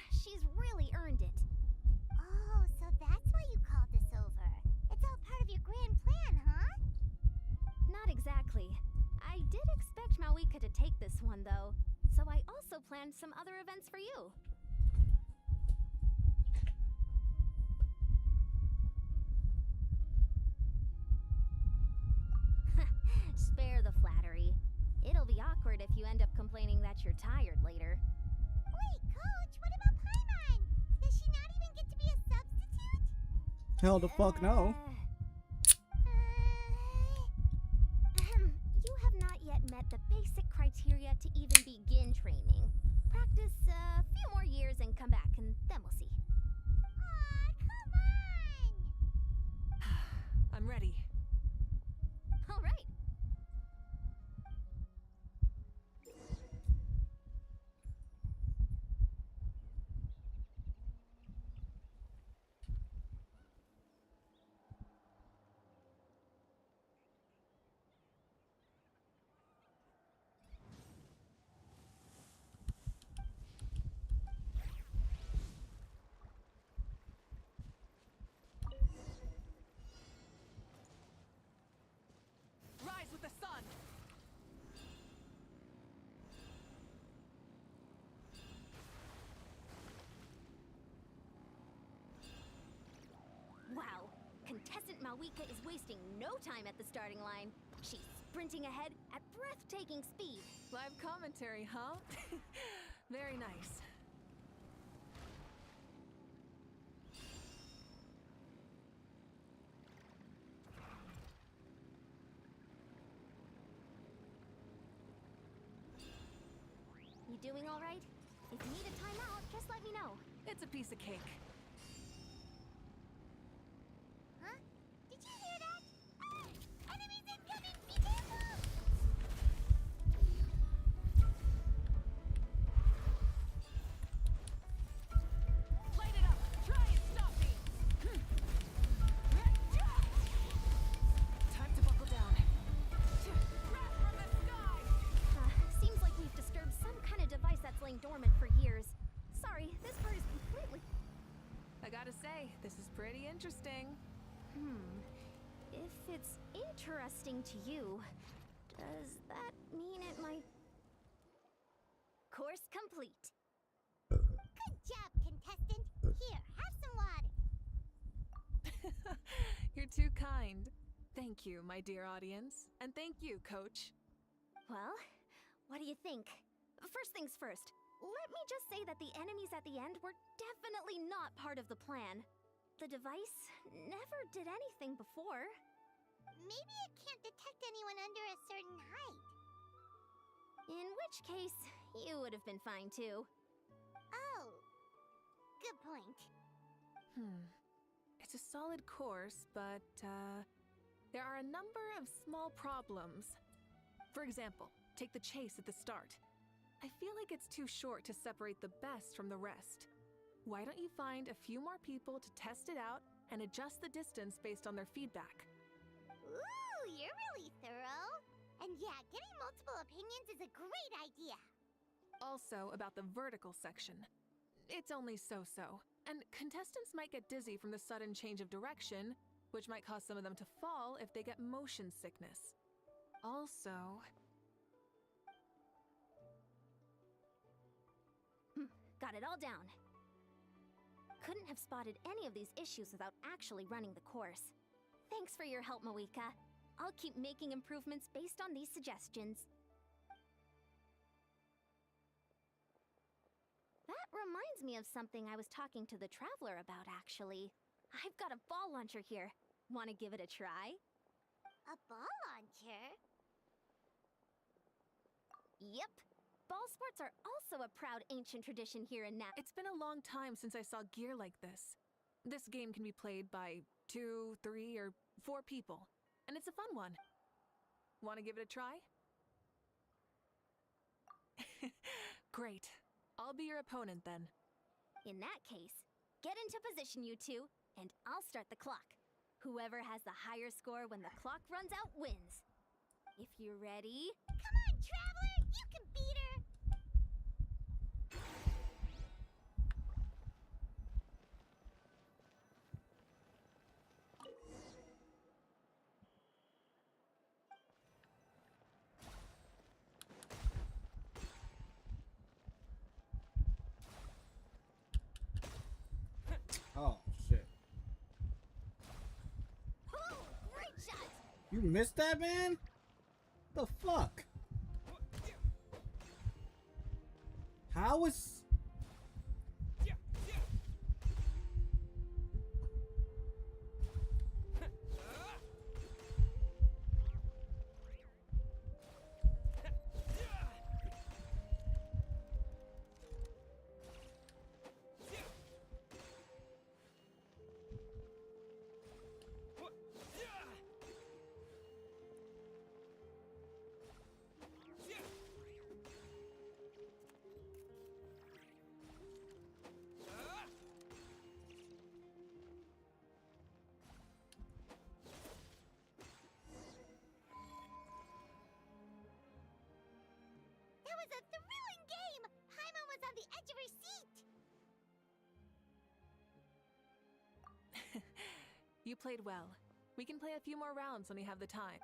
She's really earned it. Oh, so that's why you called us over. It's all part of your grand plan, huh? Not exactly. I did expect Mawika to take this one, though, so I also planned some other events for you. Spare the flattery. It'll be awkward if you end up complaining that you're tired later. Wait, Coach, what about Paimon? Does she not even get to be a substitute? Hell the fuck no. You have not yet met the basic criteria to even begin training. Practice a few more years and come back, and then we'll see. Aw, come on! I'm ready. All right. Rise with the sun! Wow. Contestant Mawika is wasting no time at the starting line. She's sprinting ahead at breathtaking speed. Live commentary, huh? Very nice. You doing all right? If you need a timeout, just let me know. It's a piece of cake. Huh? Did you hear that? Ah! Enemies incoming! Be careful! gotta say, this is pretty interesting. If it's interesting to you, does that mean it might... Course complete. Good job, contestant. Here, have some water. You're too kind. Thank you, my dear audience. And thank you, Coach. Well, what do you think? First things first, let me just say that the enemies at the end were definitely not part of the plan. The device never did anything before. Maybe it can't detect anyone under a certain height. In which case, you would have been fine too. Oh, good point. It's a solid course, but, there are a number of small problems. For example, take the chase at the start. I feel like it's too short to separate the best from the rest. Why don't you find a few more people to test it out and adjust the distance based on their feedback? Ooh, you're really thorough. And yeah, getting multiple opinions is a great idea. Also, about the vertical section. It's only so-so, and contestants might get dizzy from the sudden change of direction, which might cause some of them to fall if they get motion sickness. Also... Got it all down. Couldn't have spotted any of these issues without actually running the course. Thanks for your help, Mawika. I'll keep making improvements based on these suggestions. That reminds me of something I was talking to the Traveler about, actually. I've got a ball launcher here. Want to give it a try? A ball launcher? Yep. Ball sports are also a proud ancient tradition here in Nat. It's been a long time since I saw gear like this. This game can be played by 2, 3, or 4 people, and it's a fun one. Want to give it a try? Great. I'll be your opponent then. In that case, get into position, you two, and I'll start the clock. Whoever has the higher score when the clock runs out wins. If you're ready... Come on, Traveler! You can beat her! Oh, shit. Oh, great shot! You missed that, man? The fuck? How is... That was a thrilling game! Paimon was on the edge of her seat! You played well. We can play a few more rounds when we have the time.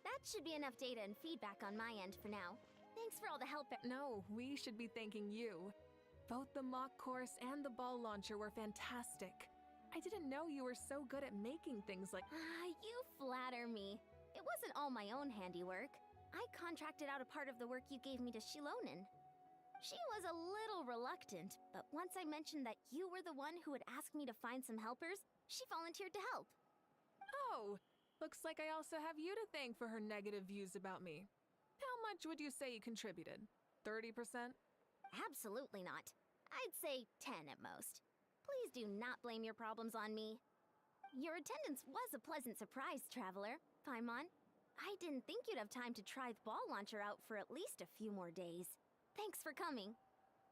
That should be enough data and feedback on my end for now. Thanks for all the help. No, we should be thanking you. Both the mock course and the ball launcher were fantastic. I didn't know you were so good at making things like... You flatter me. It wasn't all my own handiwork. I contracted out a part of the work you gave me to Shilonen. She was a little reluctant, but once I mentioned that you were the one who would ask me to find some helpers, she volunteered to help. Oh, looks like I also have you to thank for her negative views about me. How much would you say you contributed? 30%? Absolutely not. I'd say 10 at most. Please do not blame your problems on me. Your attendance was a pleasant surprise, Traveler. Paimon, I didn't think you'd have time to try the ball launcher out for at least a few more days. Thanks for coming.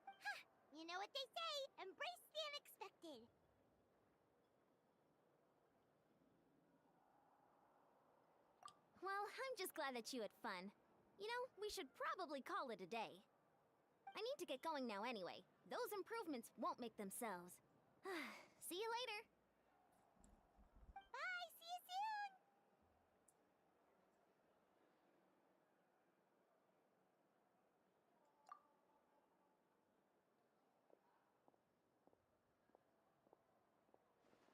Ha! You know what they say, embrace the unexpected. Well, I'm just glad that you had fun. You know, we should probably call it a day. I need to get going now anyway. Those improvements won't make themselves. See you later. Bye, see you soon!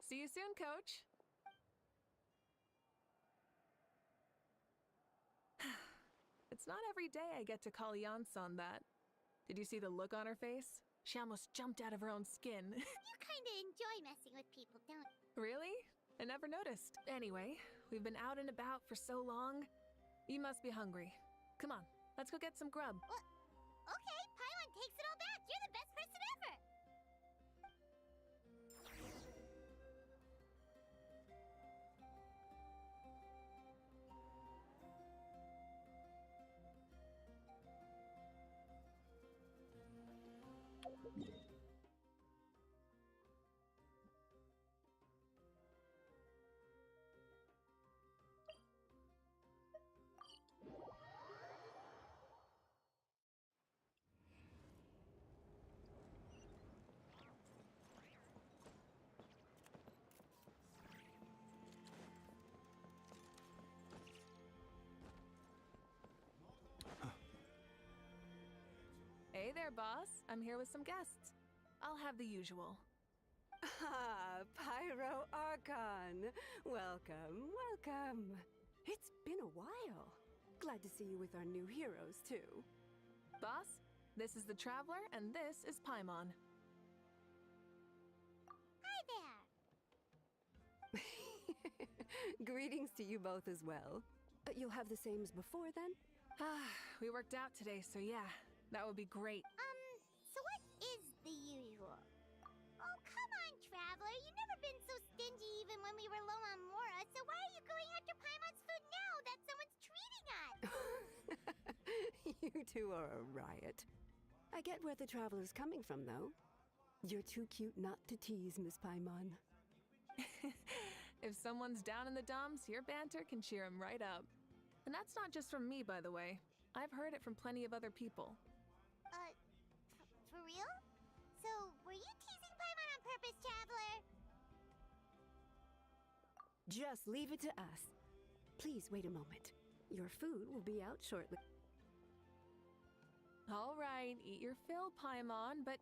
See you soon, Coach. It's not every day I get to call Yansan that. Did you see the look on her face? She almost jumped out of her own skin. You kinda enjoy messing with people, don't you? Really? I never noticed. Anyway, we've been out and about for so long. You must be hungry. Come on, let's go get some grub. What? Okay, Paimon takes it all back. You're the best person ever! Hey there, boss. I'm here with some guests. I'll have the usual. Ah, Pyro Archon. Welcome, welcome. It's been a while. Glad to see you with our new heroes, too. Boss, this is the Traveler, and this is Paimon. Hi there! Greetings to you both as well. You'll have the same as before, then? We worked out today, so yeah, that would be great. So what is the usual? Oh, come on, Traveler. You've never been so stingy even when we were low on Mora, so why are you going after Paimon's food now that someone's treating us? You two are a riot. I get where the Traveler's coming from, though. You're too cute not to tease, Miss Paimon. If someone's down in the dumps, your banter can cheer him right up. And that's not just from me, by the way. I've heard it from plenty of other people. For real? So, were you teasing Paimon on purpose, Traveler? Just leave it to us. Please wait a moment. Your food will be out shortly. All right, eat your fill, Paimon, but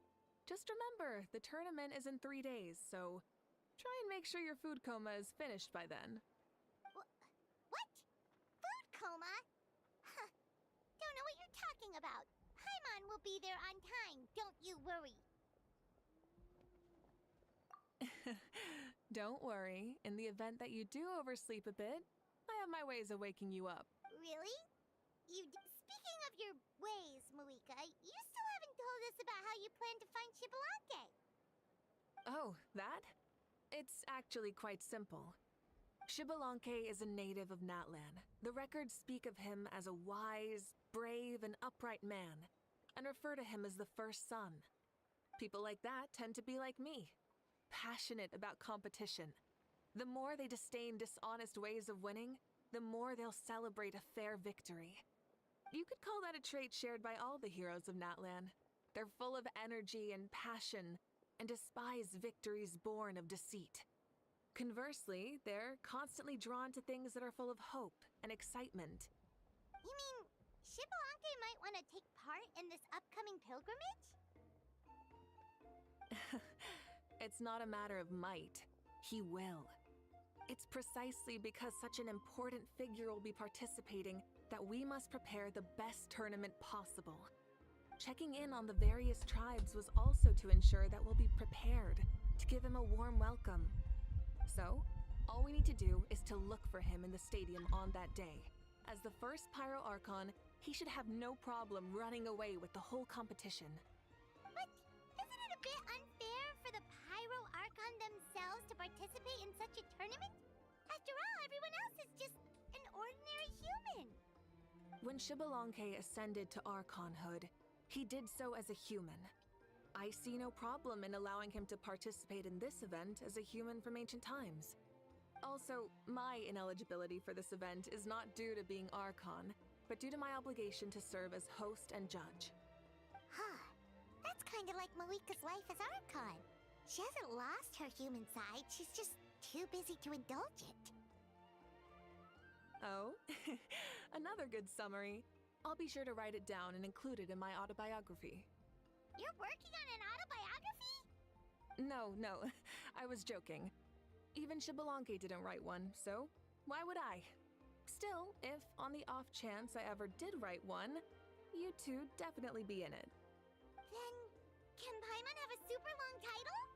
just remember, the tournament is in 3 days, so try and make sure your food coma is finished by then. What? Food coma? Huh. Don't know what you're talking about. Paimon will be there on time, don't you worry. Don't worry, in the event that you do oversleep a bit, I have my ways of waking you up. Really? Speaking of your ways, Malika, you still haven't told us about how you plan to find Shibalanke. Oh, that? It's actually quite simple. Shibalanke is a native of Natlan. The records speak of him as a wise, brave, and upright man, and refer to him as the first son. People like that tend to be like me, passionate about competition. The more they disdain dishonest ways of winning, the more they'll celebrate a fair victory. You could call that a trait shared by all the heroes of Natlan. They're full of energy and passion, and despise victories born of deceit. Conversely, they're constantly drawn to things that are full of hope and excitement. You mean Shibalanke might want to take part in this upcoming pilgrimage? It's not a matter of might. He will. It's precisely because such an important figure will be participating that we must prepare the best tournament possible. Checking in on the various tribes was also to ensure that we'll be prepared to give him a warm welcome. So, all we need to do is to look for him in the stadium on that day. As the first Pyro Archon, he should have no problem running away with the whole competition. But isn't it a bit unfair for the Pyro Archon themselves to participate in such a tournament? After all, everyone else is just an ordinary human. When Shibalanke ascended to Archonhood, he did so as a human. I see no problem in allowing him to participate in this event as a human from ancient times. Also, my ineligibility for this event is not due to being Archon, but due to my obligation to serve as host and judge. Huh. That's kind of like Malika's life as Archon. She hasn't lost her human side, she's just too busy to indulge it. Oh, another good summary. I'll be sure to write it down and include it in my autobiography. You're working on an autobiography? No, I was joking. Even Xbalanque didn't write one, so why would I? Still, if on the off chance I ever did write one, you two definitely be in it. Then, can Paimon have a super long title?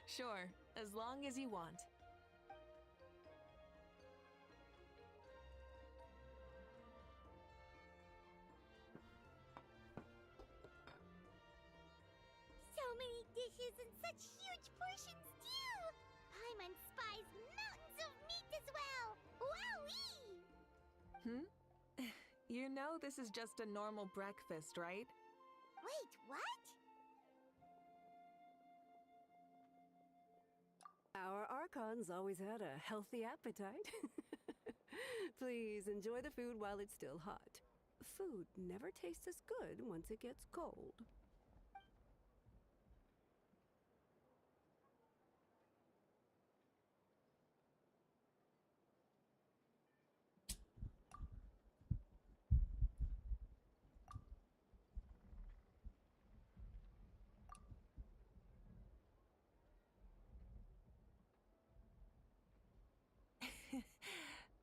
Sure, as long as you want. So many dishes and such huge portions too! Paimon spies mountains of meat as well! Wowee! You know this is just a normal breakfast, right? Wait, what? Our Archon's always had a healthy appetite. Please enjoy the food while it's still hot. Food never tastes as good once it gets cold.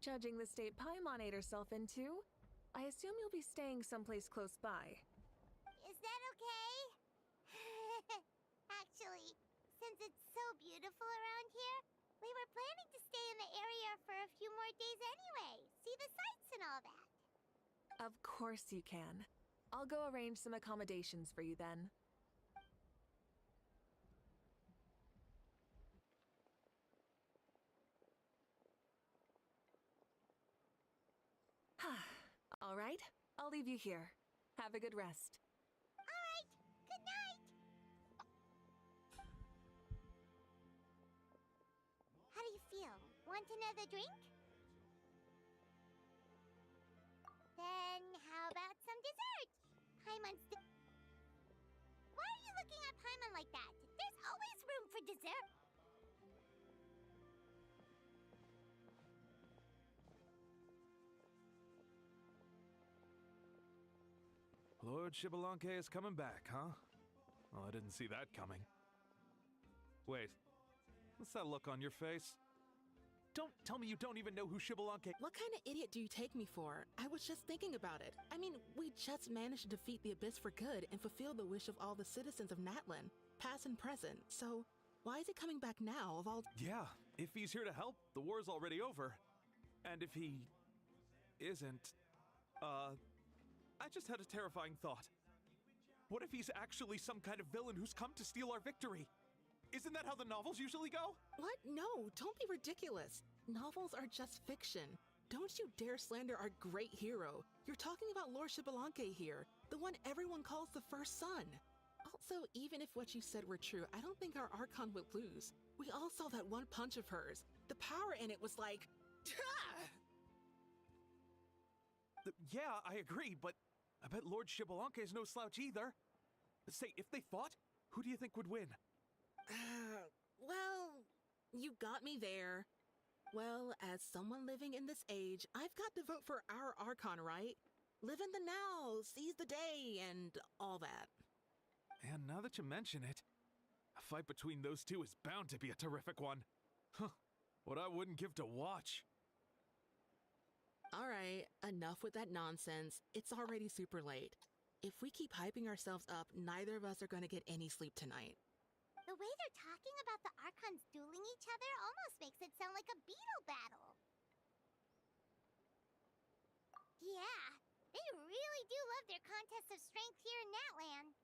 Judging the state Paimon ate herself into, I assume you'll be staying someplace close by. Is that okay? Actually, since it's so beautiful around here, we were planning to stay in the area for a few more days anyway. See the sights and all that. Of course you can. I'll go arrange some accommodations for you then. All right, I'll leave you here. Have a good rest. All right, good night. How do you feel? Want another drink? Then how about some dessert? Paimon's Why are you looking at Paimon like that? There's always room for dessert. Lord Xbalanque is coming back, huh? Well, I didn't see that coming. Wait, what's that look on your face? Don't tell me you don't even know who Xbalanque— What kind of idiot do you take me for? I was just thinking about it. I mean, we just managed to defeat the Abyss for good and fulfill the wish of all the citizens of Natlan, past and present. So, why is he coming back now of all— Yeah, if he's here to help, the war's already over. And if he isn't, I just had a terrifying thought. What if he's actually some kind of villain who's come to steal our victory? Isn't that how the novels usually go? What? No, don't be ridiculous. Novels are just fiction. Don't you dare slander our great hero. You're talking about Lord Xbalanque here, the one everyone calls the first son. Also, even if what you said were true, I don't think our Archon would lose. We all saw that one punch of hers. The power in it was like... Yeah, I agree, but I bet Lord Xbalanque is no slouch either. Say, if they fought, who do you think would win? Well, you got me there. Well, as someone living in this age, I've got to vote for our Archon, right? Live in the now, seize the day, and all that. And now that you mention it, a fight between those two is bound to be a terrific one. Huh, what I wouldn't give to watch. Alright, enough with that nonsense. It's already super late. If we keep hyping ourselves up, neither of us are gonna get any sleep tonight. The way they're talking about the Archons dueling each other almost makes it sound like a beetle battle. Yeah, they really do love their contests of strength here in Natlan.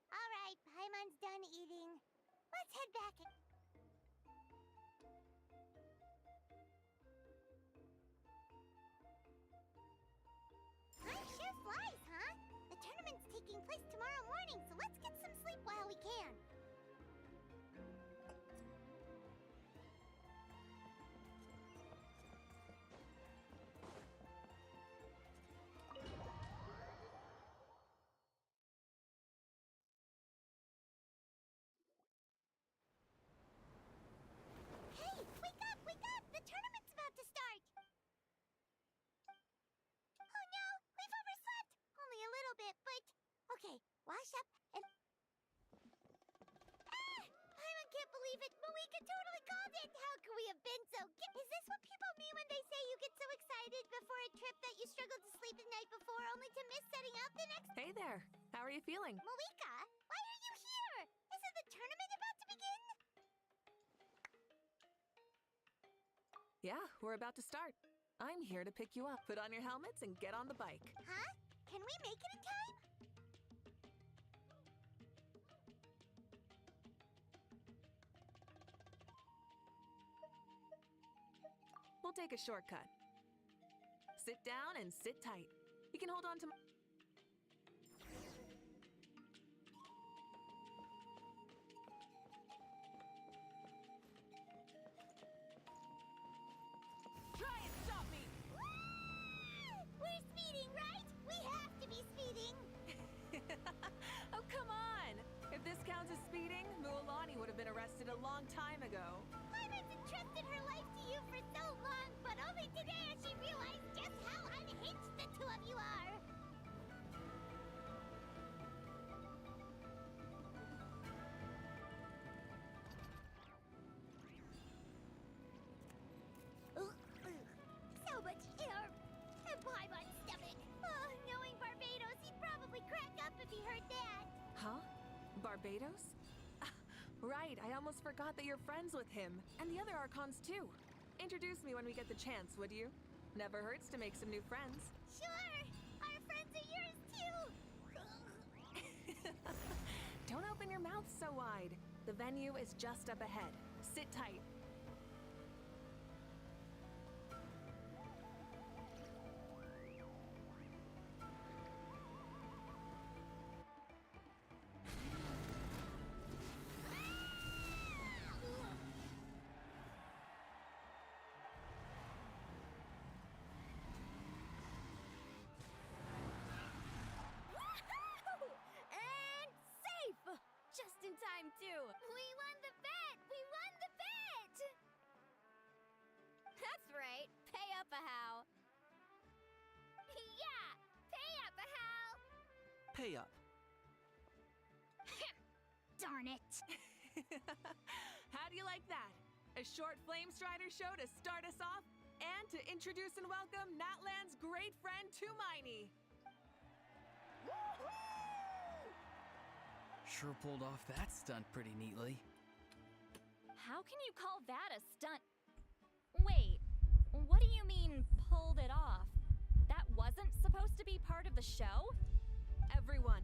All right, Paimon's done eating. Let's head back. Okay, wash up and... Ah! I can't believe it! Mawika totally called it! How could we have been so... Is this what people mean when they say you get so excited before a trip that you struggled to sleep the night before only to miss setting out the next... Hey there. How are you feeling? Mawika, why are you here? Isn't the tournament about to begin? Yeah, we're about to start. I'm here to pick you up. Put on your helmets and get on the bike. Huh? Can we make it in time? We'll take a shortcut. Sit down and sit tight. You can hold on to my... Try and stop me! We're speeding, right? We have to be speeding! Oh, come on! If this counts as speeding, Mualani would have been arrested a long time ago. Iris entrusted her life to you for so long, but only today has she realized just how unhinged the two of you are! So much air! And Paimon's stomach! Oh, knowing Barbados, he'd probably crack up if he heard that! Huh? Barbados? Right, I almost forgot that you're friends with him, and the other Archons too. Introduce me when we get the chance, would you? Never hurts to make some new friends. Sure! Our friends are yours too! Don't open your mouth so wide. The venue is just up ahead. Sit tight. And safe! Just in time, too! We won the bet! We won the bet! That's right. Pay up a how. Yeah! Pay up a how! Pay up. Darn it! How do you like that? A short Flame Strider show to start us off, and to introduce and welcome Natlan's great friend Tumaini. Sure pulled off that stunt pretty neatly. How can you call that a stunt? Wait, what do you mean, pulled it off? That wasn't supposed to be part of the show? Everyone,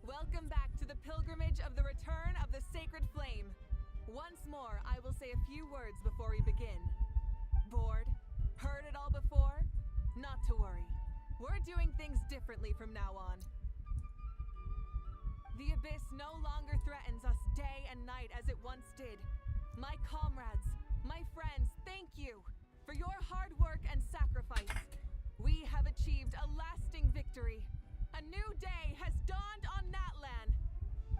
welcome back to the pilgrimage of the return of the sacred flame. Once more, I will say a few words before we begin. Bored? Heard it all before? Not to worry. We're doing things differently from now on. The abyss no longer threatens us day and night as it once did. My comrades, my friends, thank you for your hard work and sacrifice. We have achieved a lasting victory. A new day has dawned on Natlan.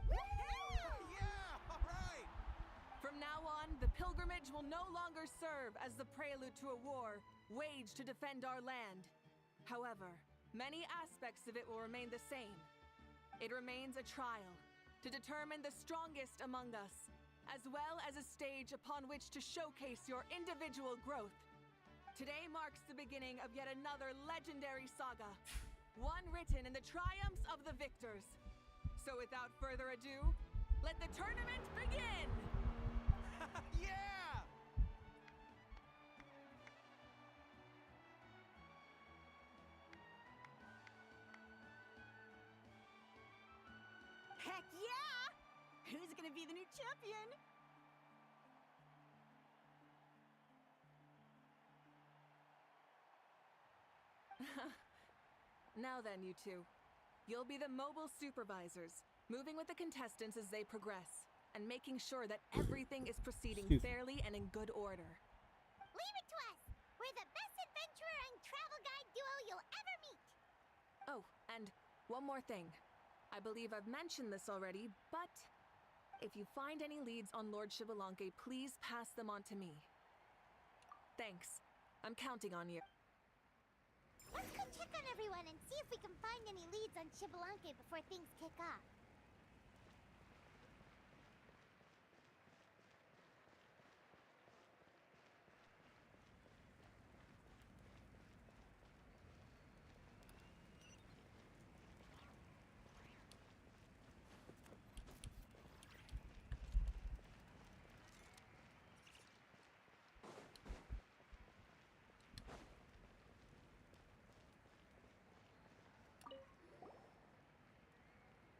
Yeah! Alright! From now on, the pilgrimage will no longer serve as the prelude to a war waged to defend our land. However, many aspects of it will remain the same. It remains a trial to determine the strongest among us, as well as a stage upon which to showcase your individual growth. Today marks the beginning of yet another legendary saga, one written in the triumphs of the victors. So without further ado, let the tournament begin! Yeah! Heck yeah! Who's gonna be the new champion? Now then, you two. You'll be the mobile supervisors, moving with the contestants as they progress, and making sure that everything is proceeding fairly and in good order. Leave it to us! We're the best adventurer and travel guide duo you'll ever meet! Oh, and one more thing. I believe I've mentioned this already, but if you find any leads on Lord Xbalanque, please pass them on to me. Thanks. I'm counting on you. Let's go check on everyone and see if we can find any leads on Xbalanque before things kick off.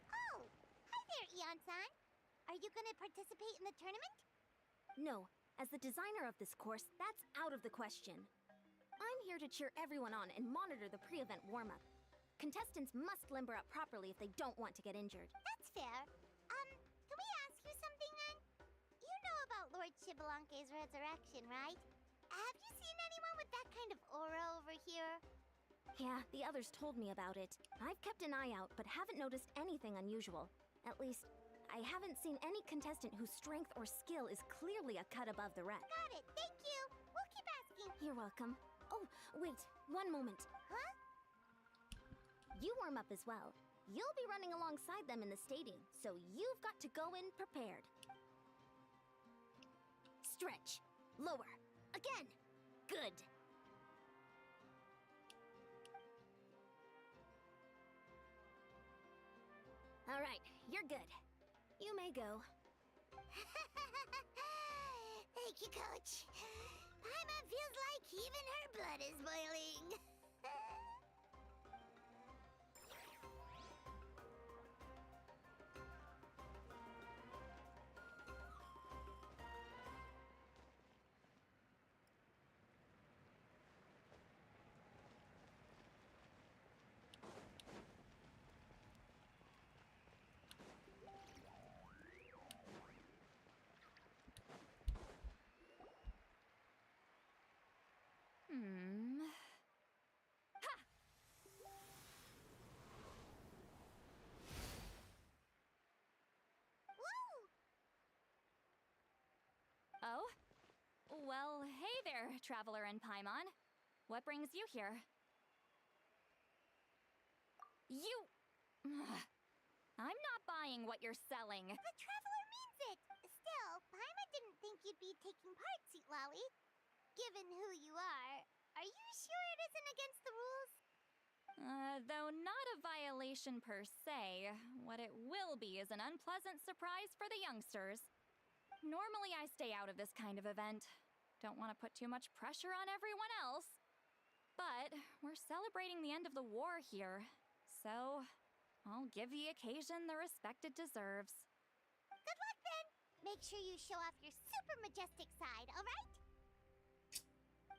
Oh, hi there, Eon-san. Are you gonna participate in the tournament? No, as the designer of this course, that's out of the question. I'm here to cheer everyone on and monitor the pre-event warm-up. Contestants must limber up properly if they don't want to get injured. That's fair. Can we ask you something then? You know about Lord Xbalanque's resurrection, right? Have you seen anyone with that kind of aura over here? Yeah, the others told me about it. I've kept an eye out, but haven't noticed anything unusual. At least, I haven't seen any contestant whose strength or skill is clearly a cut above the rest. Got it, thank you. We'll keep asking. You're welcome. Oh, wait, one moment. Huh? You warm up as well. You'll be running alongside them in the stadium, so you've got to go in prepared. Stretch. Lower. Again. Good. All right, you're good. You may go. Thank you, Coach. Paimon feels like even her blood is boiling. Ha! Woo! Oh? Well, hey there, Traveler and Paimon. What brings you here? You... I'm not buying what you're selling. The Traveler means it! Still, Paimon didn't think you'd be taking part, Sweet Lolly. Given who you are you sure it isn't against the rules? Though not a violation per se, what it will be is an unpleasant surprise for the youngsters. Normally I stay out of this kind of event. Don't want to put too much pressure on everyone else. But we're celebrating the end of the war here, so I'll give the occasion the respect it deserves. Good luck then! Make sure you show off your super majestic side, alright?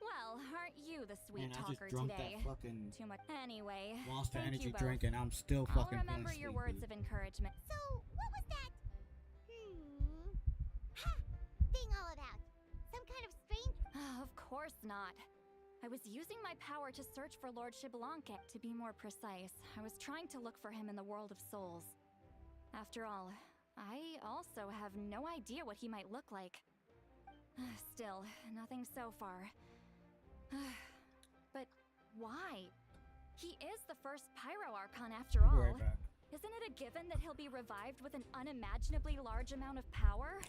Well, aren't you the sweet Man, I just talker drunk today? that fucking Too much. Anyway, Monster thank Energy you both. drink, and I'm still I'll fucking remember feeling your sleepy. words of encouragement. So, what was that? Ha! Thing all about? Some kind of strange... Of course not. I was using my power to search for Lord Xbalanque. To be more precise, I was trying to look for him in the world of souls. After all, I also have no idea what he might look like. Still, nothing so far. But why? He is the first Pyro Archon after Be all. right back. Isn't it a given that he'll be revived with an unimaginably large amount of power?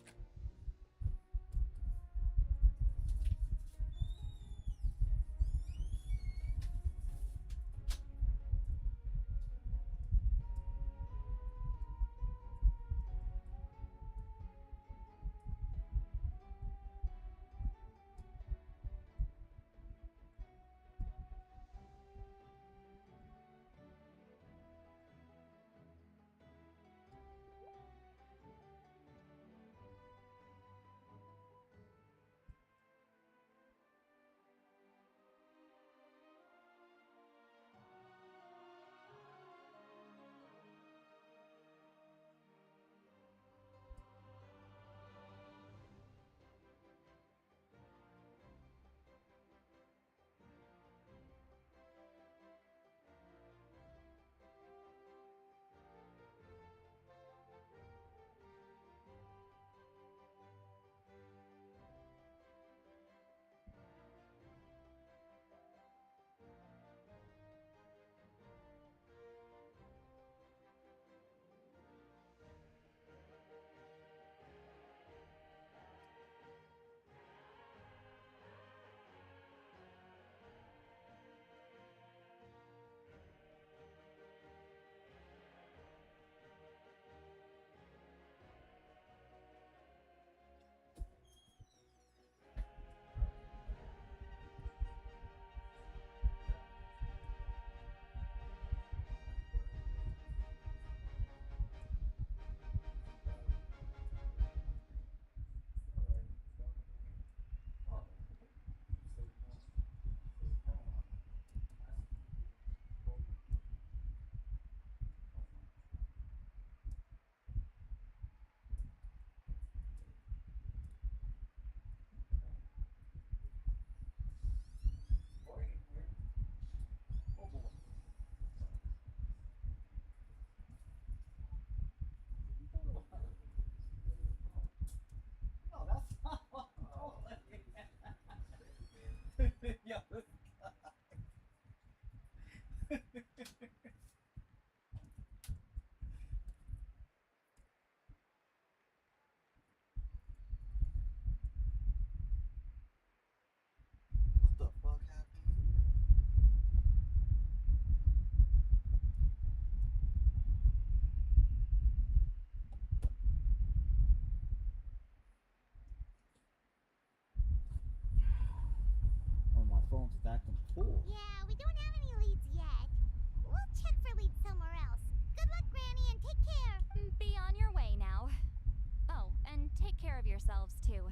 take care of yourselves, too.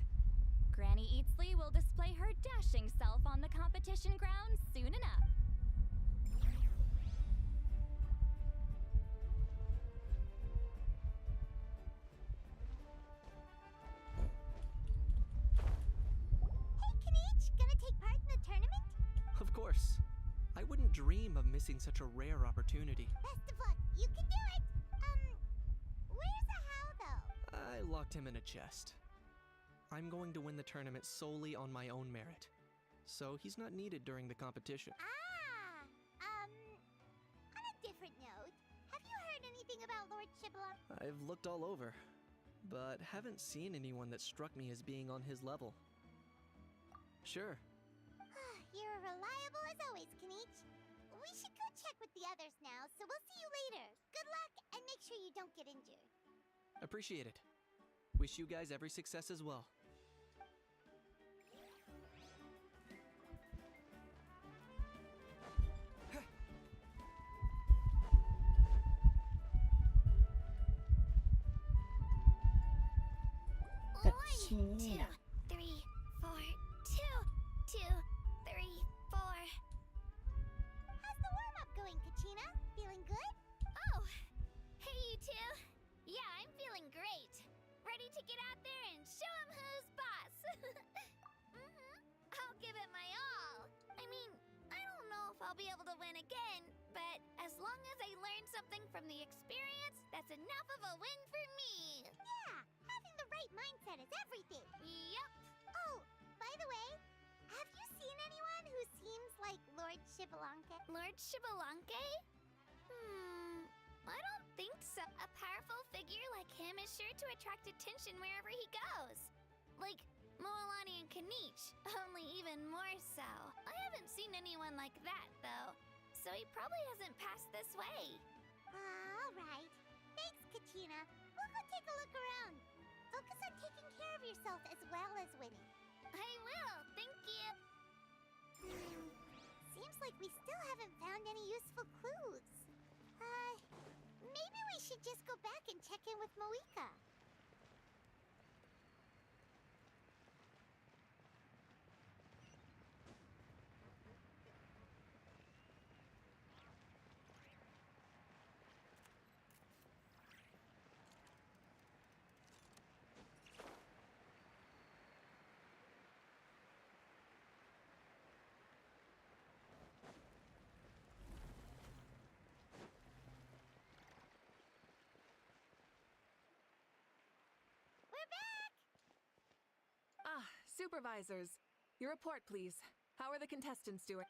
Granny Eatsley will display her dashing self on the competition grounds soon enough. Hey, Kanich, gonna take part in the tournament? Of course. I wouldn't dream of missing such a rare opportunity. Best of luck, you can do it! Where's the how, though? I locked him in a chest. I'm going to win the tournament solely on my own merit, so he's not needed during the competition. On a different note, have you heard anything about Lord Shibalon? I've looked all over, but haven't seen anyone that struck me as being on his level. Sure. You're reliable as always, Kanich. We should go check with the others now, so we'll see you later. Good luck, and make sure you don't get injured. Appreciate it. Wish you guys every success as well. Kachina. 1, 2, 3, 4. 2, 2, 3, 4. How's the warm-up going, Kachina? Feeling good? Oh, hey you two. Yeah, I'm feeling great. Ready to get out there and show 'em who's boss. I'll give it my all. I mean, I don't know if I'll be able to win again, but as long as I learn something from the experience, that's enough of a win for me. Yeah, having the right mindset is everything. Yup. Oh, by the way, have you seen anyone who seems like Lord Shibalonke? Lord Shibalonke? I don't think so. A powerful figure like him is sure to attract attention wherever he goes. Like Moalani and Kanich, only even more so. I haven't seen anyone like that, though, so he probably hasn't passed this way. All right. Thanks, Kachina. We'll go take a look around. Focus on taking care of yourself as well as winning. I will, thank you. Seems like we still haven't found any useful clues. Maybe we should just go back and check in with Moika. Supervisors, your report, please. How are the contestants doing?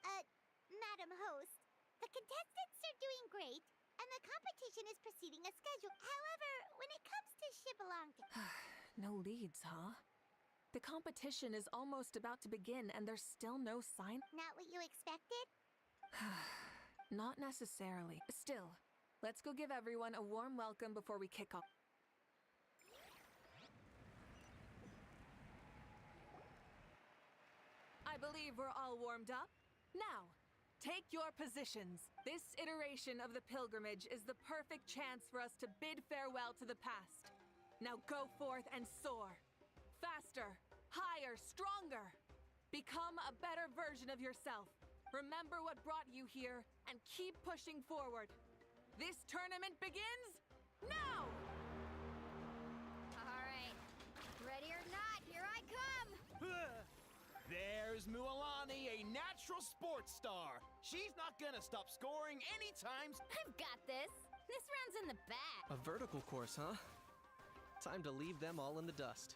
Madam Host, the contestants are doing great, and the competition is proceeding as scheduled. However, when it comes to Shibalonke... No leads, huh? The competition is almost about to begin, and there's still no sign? Not what you expected? Not necessarily. Still, let's go give everyone a warm welcome before we kick off. I believe we're all warmed up. Now, take your positions. This iteration of the pilgrimage is the perfect chance for us to bid farewell to the past. Now go forth and soar. Faster, higher, stronger. Become a better version of yourself. Remember what brought you here and keep pushing forward. This tournament begins now! All right. Ready or not, here I come! There's Mualani, a natural sports star. She's not gonna stop scoring anytime. I've got this. This round's in the bag. A vertical course, huh? Time to leave them all in the dust.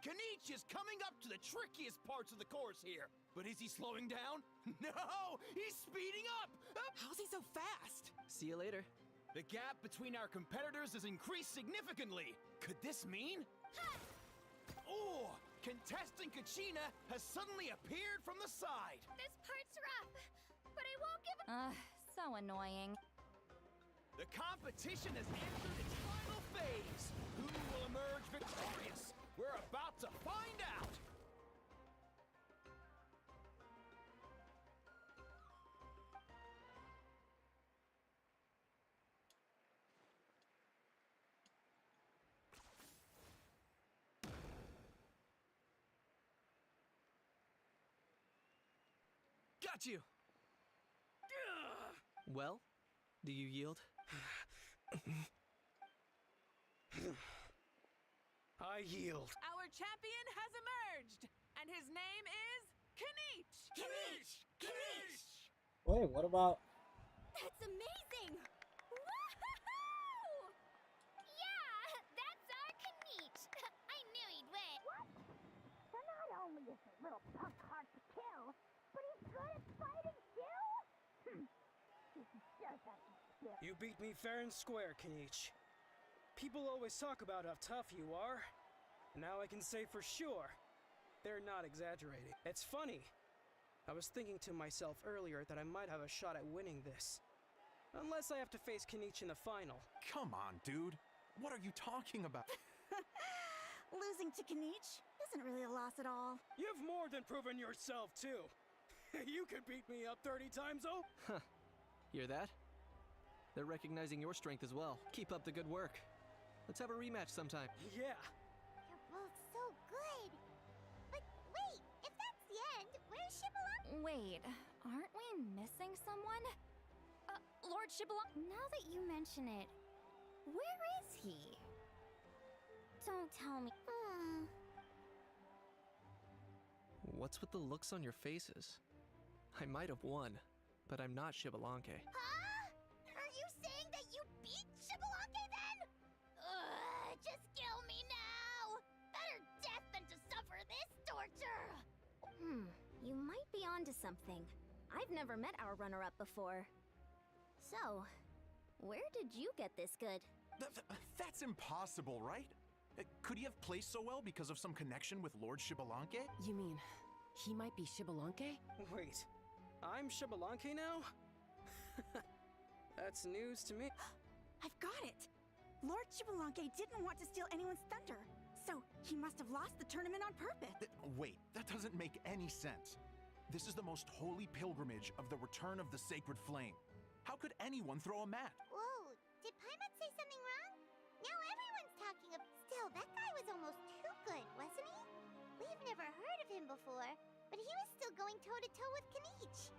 Kanich is coming up to the trickiest parts of the course here. But is he slowing down? No! He's speeding up! How's he so fast? See you later. The gap between our competitors has increased significantly. Could this mean? Oh! Contestant Kachina has suddenly appeared from the side. This part's rough, but I won't give up. So annoying. The competition has entered its final phase. Who will emerge victorious? We're about to find out. Got you! Well, do you yield? I yield. Our champion has emerged, and his name is Kanich! Kanich! Kanich! Wait, what about? That's amazing! Woohoo! Yeah, that's our Kanich. I knew he'd win. What? So not only is the little punk hard to kill, but he's good at fighting too? He sure doesn't skill. You beat me fair and square, Kanich. People always talk about how tough you are. And now I can say for sure, they're not exaggerating. It's funny. I was thinking to myself earlier that I might have a shot at winning this. Unless I have to face Kanich in the final. Come on, dude. What are you talking about? Losing to Kanich isn't really a loss at all. You've more than proven yourself, too. You could beat me up 30 times, oh? Huh. Hear that? They're recognizing your strength as well. Keep up the good work. Let's have a rematch sometime. Yeah. You're both so good. But wait, if that's the end, where's Shibalong? Wait, aren't we missing someone? Lord Shibalong. Now that you mention it, where is he? Don't tell me. What's with the looks on your faces? I might have won, but I'm not Shibalonke. Huh? Are you saying that you beat Shibalong then? Just kill me now! Better death than to suffer this torture! You might be onto something. I've never met our runner-up before. So, where did you get this good? That's impossible, right? Could he have placed so well because of some connection with Lord Shibalonke? You mean, he might be Shibalonke? Wait, I'm Shibalonke now? That's news to me. I've got it! Lord Shibalonke didn't want to steal anyone's thunder, so he must have lost the tournament on purpose. Wait, that doesn't make any sense. This is the most holy pilgrimage of the return of the sacred flame. How could anyone throw a mat? Whoa, did Paimon say something wrong? Now everyone's talking of. Still, that guy was almost too good, wasn't he? We've never heard of him before, but he was still going toe-to-toe with Kanich.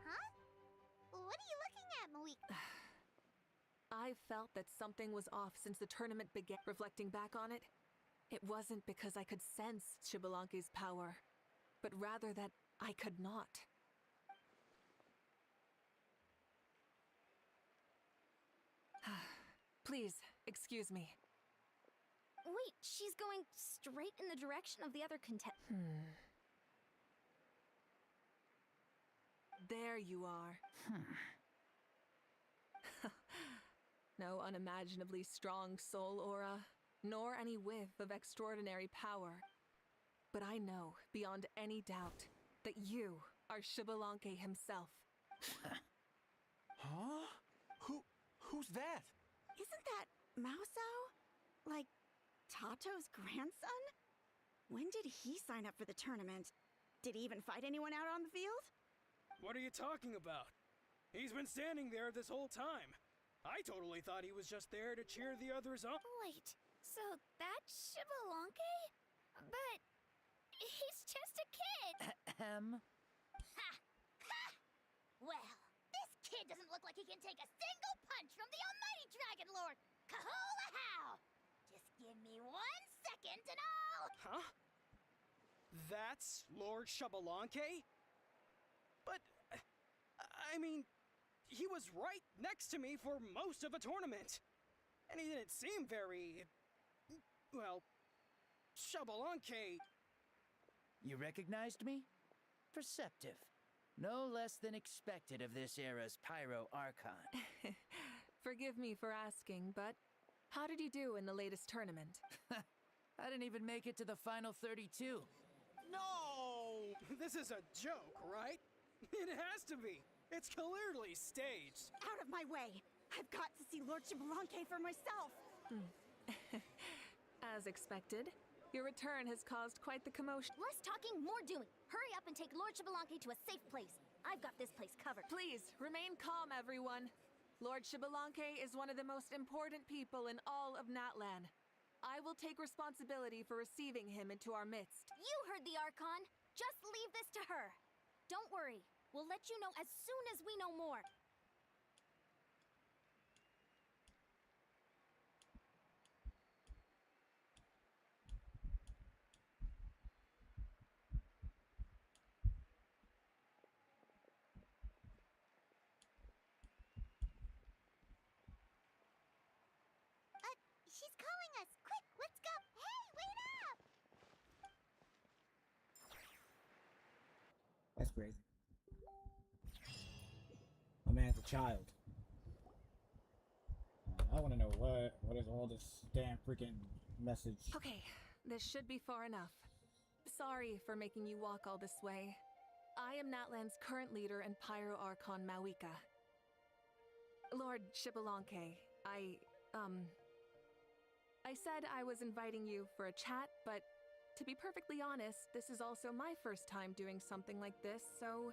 Huh? What are you looking at, Mawika? I felt that something was off since the tournament began. Reflecting back on it, it wasn't because I could sense Shibalonke's power, but rather that I could not. Please, excuse me. Wait, she's going straight in the direction of the other There you are. No unimaginably strong soul aura, nor any whiff of extraordinary power. But I know, beyond any doubt, that you are Shibalonke himself. Huh? Who's that? Isn't that Mausao? Like, Tato's grandson? When did he sign up for the tournament? Did he even fight anyone out on the field? What are you talking about? He's been standing there this whole time. I totally thought he was just there to cheer the others on. Wait, so that's Shibalonke? But he's just a kid. Ha! Ha! Well, this kid doesn't look like he can take a single punch from the almighty Dragon Lord! Kahula how! Just give me 1 second and I'll... Huh? That's Lord Shibalonke? But, I mean, he was right next to me for most of the tournament. And he didn't seem very... well, Shibalonke... You recognized me? Perceptive. No less than expected of this era's Pyro Archon. Forgive me for asking, but how did you do in the latest tournament? I didn't even make it to the final 32. No! This is a joke, right? It has to be. It's clearly staged. Out of my way! I've got to see Lord Shibalonke for myself! As expected, your return has caused quite the commotion. Less talking, more doing. Hurry up and take Lord Shibalonke to a safe place. I've got this place covered. Please, remain calm, everyone. Lord Shibalanke is one of the most important people in all of Natlan. I will take responsibility for receiving him into our midst. You heard the Archon. Just leave this to her. Don't worry. We'll let you know as soon as we know more. She's calling us! Quick, let's go! Hey, wait up! That's crazy. My man's a child. I want to know what is all this damn freaking message. Okay, this should be far enough. Sorry for making you walk all this way. I am Natlan's current leader and Pyro Archon Mawika. Lord Shibalanke, I said I was inviting you for a chat, but to be perfectly honest, this is also my first time doing something like this, so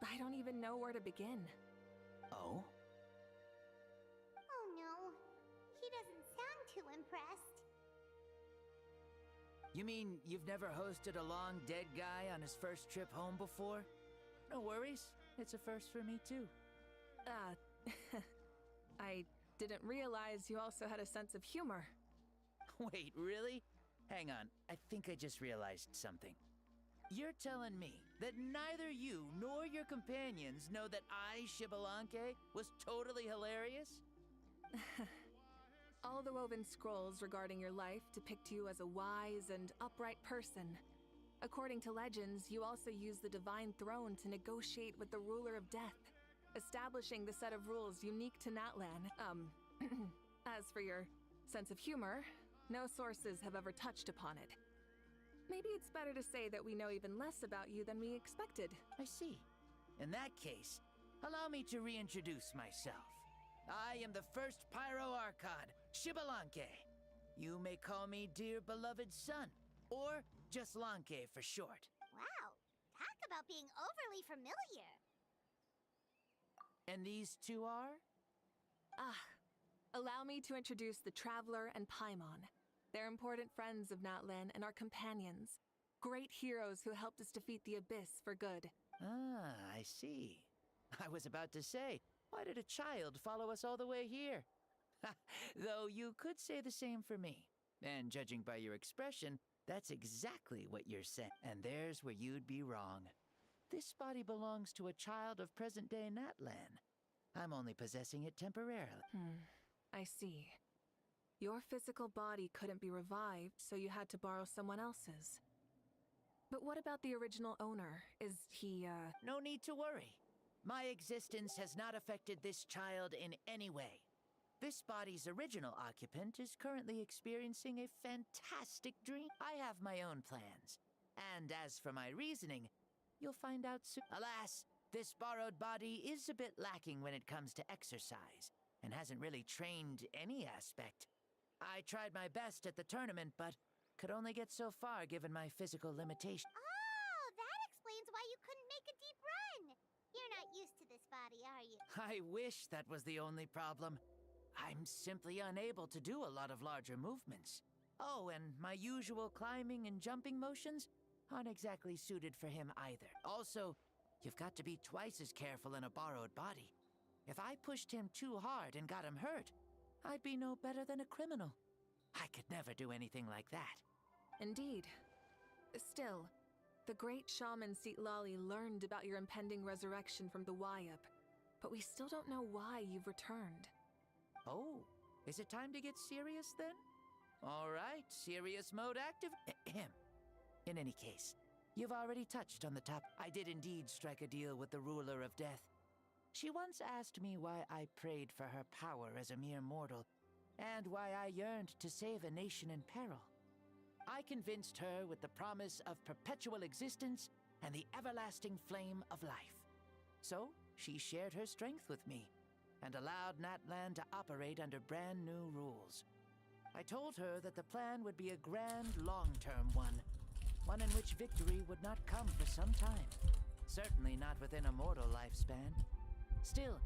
I don't even know where to begin. Oh? Oh no. He doesn't sound too impressed. You mean you've never hosted a long dead guy on his first trip home before? No worries. It's a first for me too. I didn't realize you also had a sense of humor. Wait, really? Hang on, I think I just realized something. You're telling me that neither you nor your companions know that I, Shibalanke, was totally hilarious? All the woven scrolls regarding your life depict you as a wise and upright person. According to legends, you also use the Divine Throne to negotiate with the Ruler of Death, establishing the set of rules unique to Natlan. As for your sense of humor, no sources have ever touched upon it. Maybe it's better to say that we know even less about you than we expected. I see. In that case, allow me to reintroduce myself. I am the first Pyro Archon, Shibalanke. You may call me dear beloved son, or just Lanke for short. Wow, talk about being overly familiar. And these two are? Allow me to introduce the Traveler and Paimon. They're important friends of Natlan and our companions. Great heroes who helped us defeat the Abyss for good. Ah, I see. I was about to say, why did a child follow us all the way here? Though you could say the same for me. And judging by your expression, that's exactly what you're saying. And there's where you'd be wrong. This body belongs to a child of present-day Natlan. I'm only possessing it temporarily. I see. Your physical body couldn't be revived, so you had to borrow someone else's. But what about the original owner? Is he, No need to worry. My existence has not affected this child in any way. This body's original occupant is currently experiencing a fantastic dream. I have my own plans. And as for my reasoning, you'll find out soon. Alas, this borrowed body is a bit lacking when it comes to exercise, and hasn't really trained any aspect. I tried my best at the tournament, but could only get so far given my physical limitations. Oh, that explains why you couldn't make a deep run. You're not used to this body, are you? I wish that was the only problem. I'm simply unable to do a lot of larger movements. Oh, and my usual climbing and jumping motions aren't exactly suited for him either. Also, you've got to be twice as careful in a borrowed body. If I pushed him too hard and got him hurt, I'd be no better than a criminal. I could never do anything like that. Indeed. Still, the great shaman Lali learned about your impending resurrection from the Wayup, but we still don't know why you've returned. Oh, is it time to get serious then? All right, serious mode active. In any case, you've already touched on the top. I did indeed strike a deal with the Ruler of Death. She once asked me why I prayed for her power as a mere mortal, and why I yearned to save a nation in peril. I convinced her with the promise of perpetual existence and the everlasting flame of life. So, she shared her strength with me, and allowed Natlan to operate under brand new rules. I told her that the plan would be a grand, long-term one in which victory would not come for some time. Certainly not within a mortal lifespan. Still,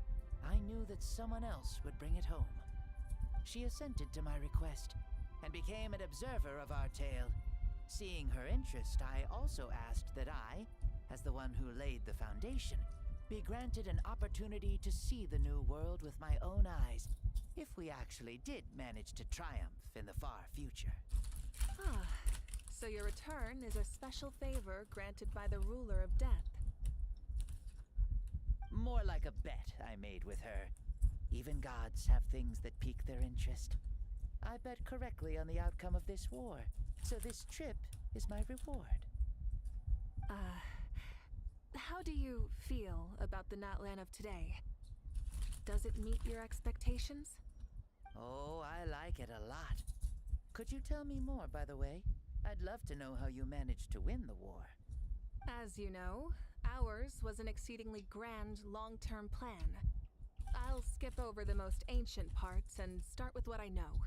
I knew that someone else would bring it home. She assented to my request and became an observer of our tale. Seeing her interest, I also asked that I, as the one who laid the foundation, be granted an opportunity to see the new world with my own eyes, if we actually did manage to triumph in the far future. Ah, so your return is a special favor granted by the ruler of death. More like a bet I made with her. Even gods have things that pique their interest. I bet correctly on the outcome of this war, so this trip is my reward. How do you feel about the Natlan of today? Does it meet your expectations? Oh, I like it a lot. Could you tell me more, by the way? I'd love to know how you managed to win the war. As you know, ours was an exceedingly grand, long-term plan. I'll skip over the most ancient parts and start with what I know.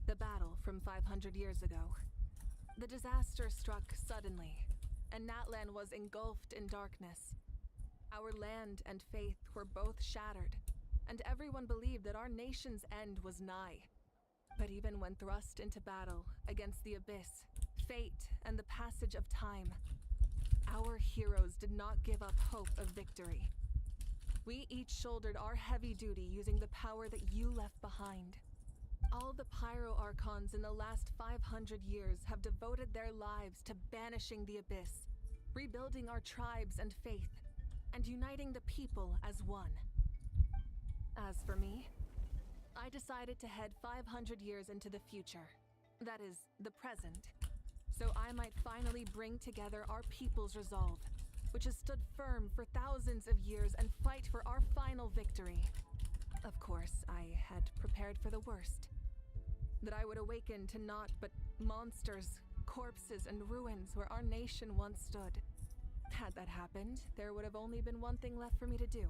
The battle from 500 years ago. The disaster struck suddenly, and Natlan was engulfed in darkness. Our land and faith were both shattered, and everyone believed that our nation's end was nigh. But even when thrust into battle against the abyss, fate, and the passage of time, our heroes did not give up hope of victory. We each shouldered our heavy duty using the power that you left behind. All the Pyro Archons in the last 500 years have devoted their lives to banishing the abyss, rebuilding our tribes and faith, and uniting the people as one. As for me, I decided to head 500 years into the future, that is, the present, so I might finally bring together our people's resolve, which has stood firm for thousands of years, and fight for our final victory. Of course, I had prepared for the worst. That I would awaken to naught but monsters, corpses, and ruins where our nation once stood. Had that happened, there would have only been one thing left for me to do.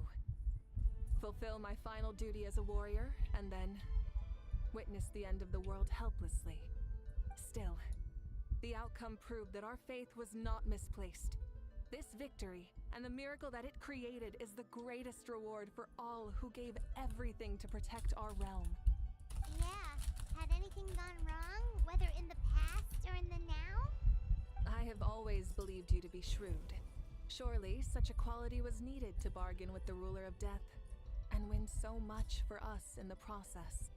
Fulfill my final duty as a warrior, and then witness the end of the world helplessly. Still, the outcome proved that our faith was not misplaced. This victory, and the miracle that it created, is the greatest reward for all who gave everything to protect our realm. Yeah, had anything gone wrong, whether in the past or in the now? I have always believed you to be shrewd. Surely, such a quality was needed to bargain with the ruler of death, and win so much for us in the process.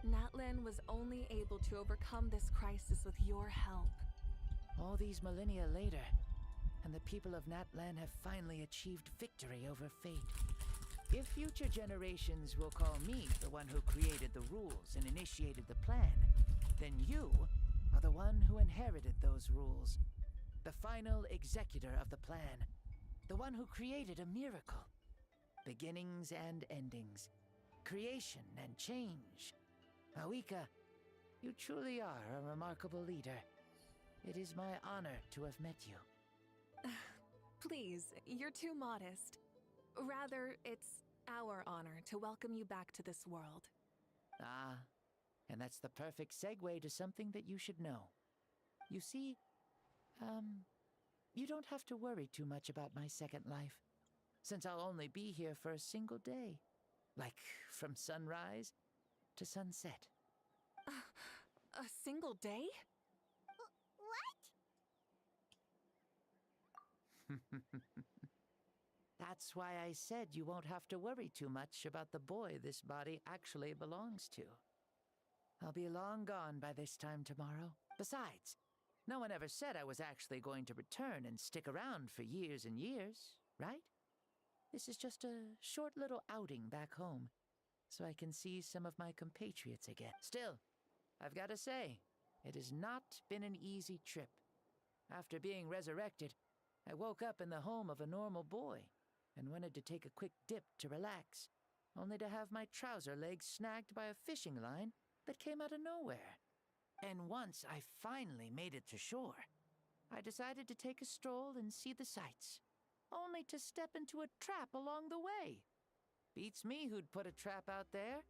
Natlan was only able to overcome this crisis with your help. All these millennia later, and the people of Natlan have finally achieved victory over fate. If future generations will call me the one who created the rules and initiated the plan, then you are the one who inherited those rules. The final executor of the plan. The one who created a miracle. Beginnings and endings. Creation and change. Mawika, you truly are a remarkable leader. It is my honor to have met you. Please, you're too modest. Rather, it's our honor to welcome you back to this world. Ah, and that's the perfect segue to something that you should know. You see, you don't have to worry too much about my second life, since I'll only be here for a single day. Like, from sunrise to sunset. A single day? What? That's why I said you won't have to worry too much about the boy this body actually belongs to. I'll be long gone by this time tomorrow. Besides, no one ever said I was actually going to return and stick around for years and years, right? This is just a short little outing back home, so I can see some of my compatriots again. Still, I've got to say, it has not been an easy trip. After being resurrected, I woke up in the home of a normal boy and wanted to take a quick dip to relax, only to have my trouser legs snagged by a fishing line that came out of nowhere. And once I finally made it to shore, I decided to take a stroll and see the sights, only to step into a trap along the way. Beats me who'd put a trap out there,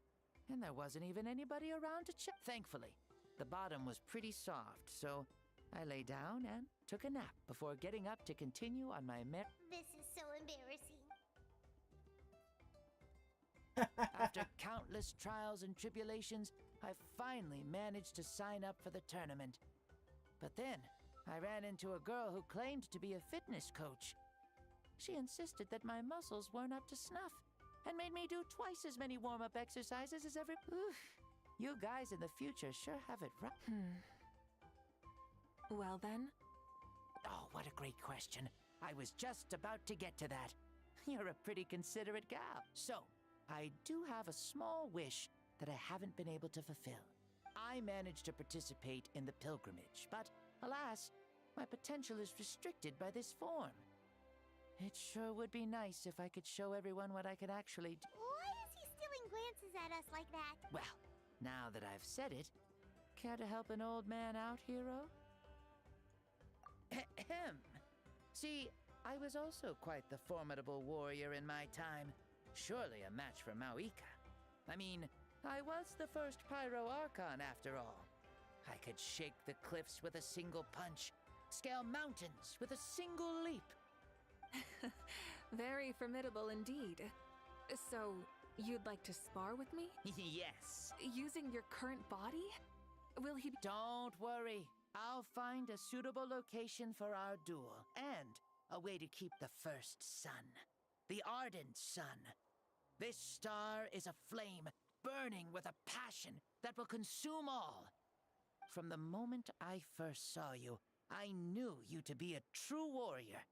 and there wasn't even anybody around to check. Thankfully, the bottom was pretty soft, so I lay down and took a nap before getting up to continue on my This is After countless trials and tribulations, I finally managed to sign up for the tournament. But then, I ran into a girl who claimed to be a fitness coach. She insisted that my muscles weren't up to snuff, and made me do twice as many warm-up exercises as every... Oof. You guys in the future sure have it right. Well then? Oh, what a great question. I was just about to get to that. You're a pretty considerate gal. So, I do have a small wish that I haven't been able to fulfill. I managed to participate in the pilgrimage, but alas, my potential is restricted by this form. It sure would be nice if I could show everyone what I could actually do. Why is he stealing glances at us like that? Well, now that I've said it, care to help an old man out, hero? Ahem. See, I was also quite the formidable warrior in my time. Surely a match for Mauika. I mean, I was the first Pyro Archon after all. I could shake the cliffs with a single punch, scale mountains with a single leap. Very formidable indeed. So, you'd like to spar with me? Yes. Using your current body? Will he be— Don't worry. I'll find a suitable location for our duel, and a way to keep the first sun. The ardent sun. This star is a flame, burning with a passion that will consume all. From the moment I first saw you, I knew you to be a true warrior.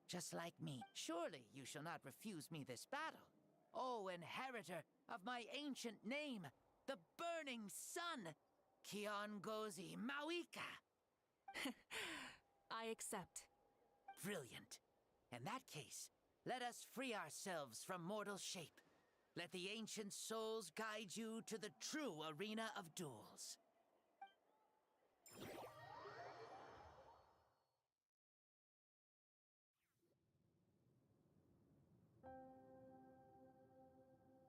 Just like me. Surely you shall not refuse me this battle. O inheritor of my ancient name, the burning sun, Kiongozi Mauika. I accept. Brilliant. In that case, let us free ourselves from mortal shape. Let the ancient souls guide you to the true arena of duels.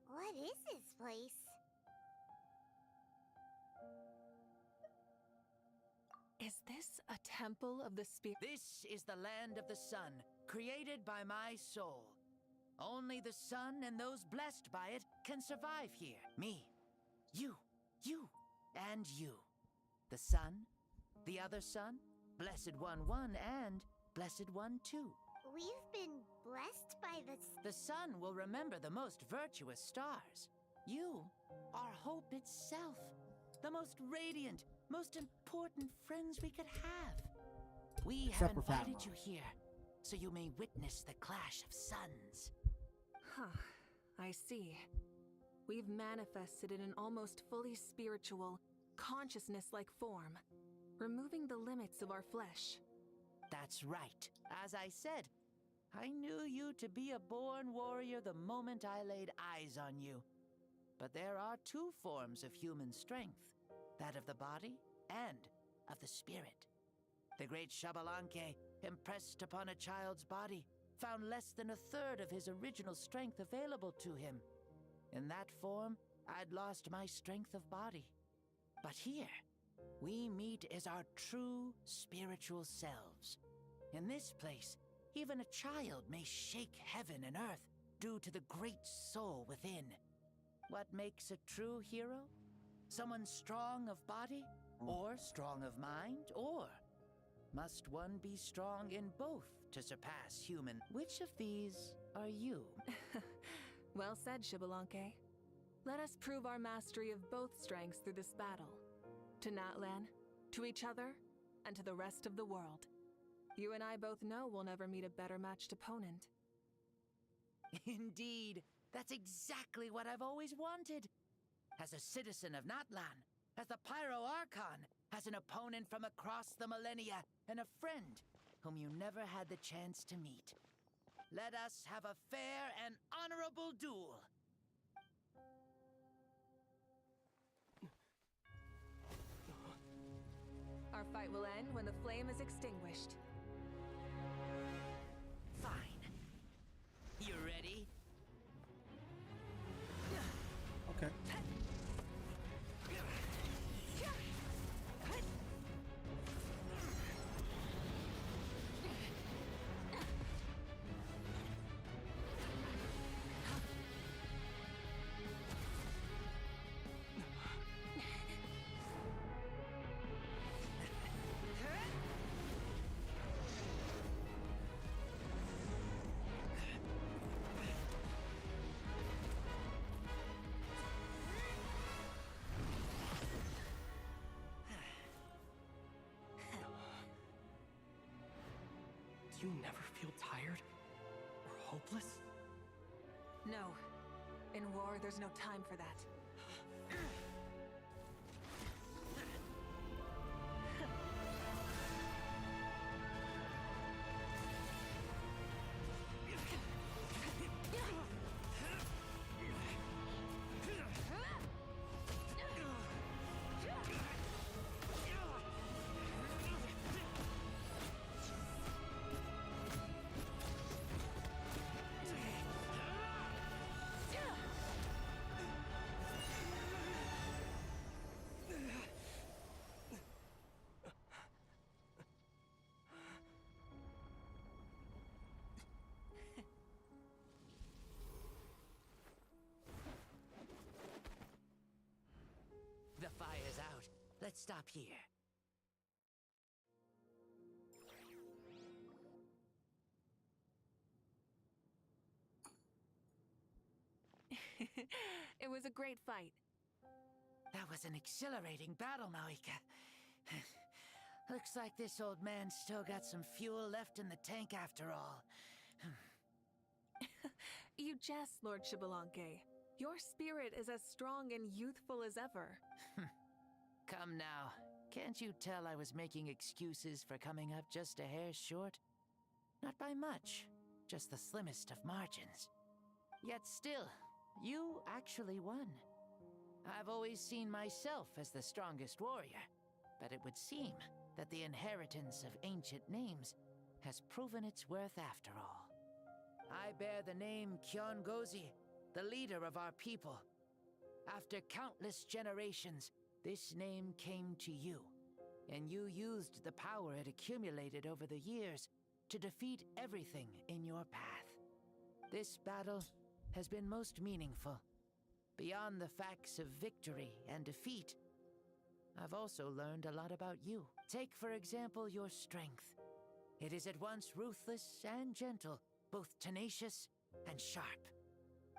What is this place? Is this a temple of the spirit? This is the land of the sun, created by my soul. Only the sun and those blessed by it can survive here. Me, you, and you. The sun, the other sun, Blessed One 1, and Blessed One 2. We've been blessed by the... The sun will remember the most virtuous stars. You are hope itself. The most radiant, most important friends we could have. We have invited you here, so you may witness the clash of suns. Huh, I see. We've manifested in an almost fully spiritual, consciousness-like form, removing the limits of our flesh. That's right. As I said, I knew you to be a born warrior the moment I laid eyes on you. But there are two forms of human strength, that of the body and of the spirit. The great Xbalanque, impressed upon a child's body, found less than a third of his original strength available to him. In that form, I'd lost my strength of body. But here, we meet as our true spiritual selves. In this place, even a child may shake heaven and earth due to the great soul within. What makes a true hero? Someone strong of body, or strong of mind, or must one be strong in both to surpass human? Which of these are you? Well said, Xbalanque. Let us prove our mastery of both strengths through this battle. To Natlan, to each other, and to the rest of the world. You and I both know we'll never meet a better matched opponent. Indeed, that's exactly what I've always wanted. As a citizen of Natlan, as the Pyro Archon, as an opponent from across the millennia, and a friend whom you never had the chance to meet. Let us have a fair and honorable duel. Our fight will end when the flame is extinguished. Fine. You ready? Okay. Do you never feel tired? Or hopeless? No. In war, there's no time for that. The fire's out. Let's stop here. It was a great fight. That was an exhilarating battle, Mawika. Looks like this old man's still got some fuel left in the tank after all. You jest, Lord Shibalanke. Your spirit is as strong and youthful as ever. Come now. Can't you tell I was making excuses for coming up just a hair short? Not by much. Just the slimmest of margins. Yet still, you actually won. I've always seen myself as the strongest warrior, but it would seem that the inheritance of ancient names has proven its worth after all. I bear the name Kyon-Gozi, the leader of our people. After countless generations, this name came to you, and you used the power it accumulated over the years to defeat everything in your path. This battle has been most meaningful. Beyond the facts of victory and defeat, I've also learned a lot about you. Take, for example, your strength. It is at once ruthless and gentle, both tenacious and sharp.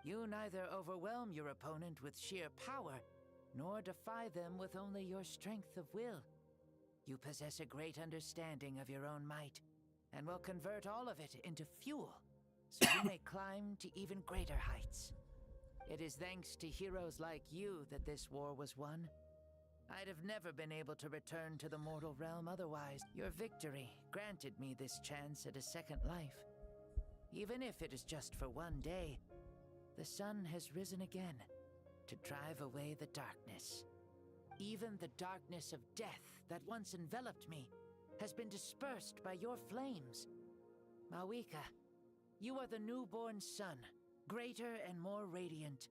You neither overwhelm your opponent with sheer power, nor defy them with only your strength of will. You possess a great understanding of your own might, and will convert all of it into fuel, so you may climb to even greater heights. It is thanks to heroes like you that this war was won. I'd have never been able to return to the mortal realm otherwise. Your victory granted me this chance at a second life. Even if it is just for one day, the sun has risen again to drive away the darkness. Even the darkness of death that once enveloped me has been dispersed by your flames. Mawika, you are the newborn sun, greater and more radiant.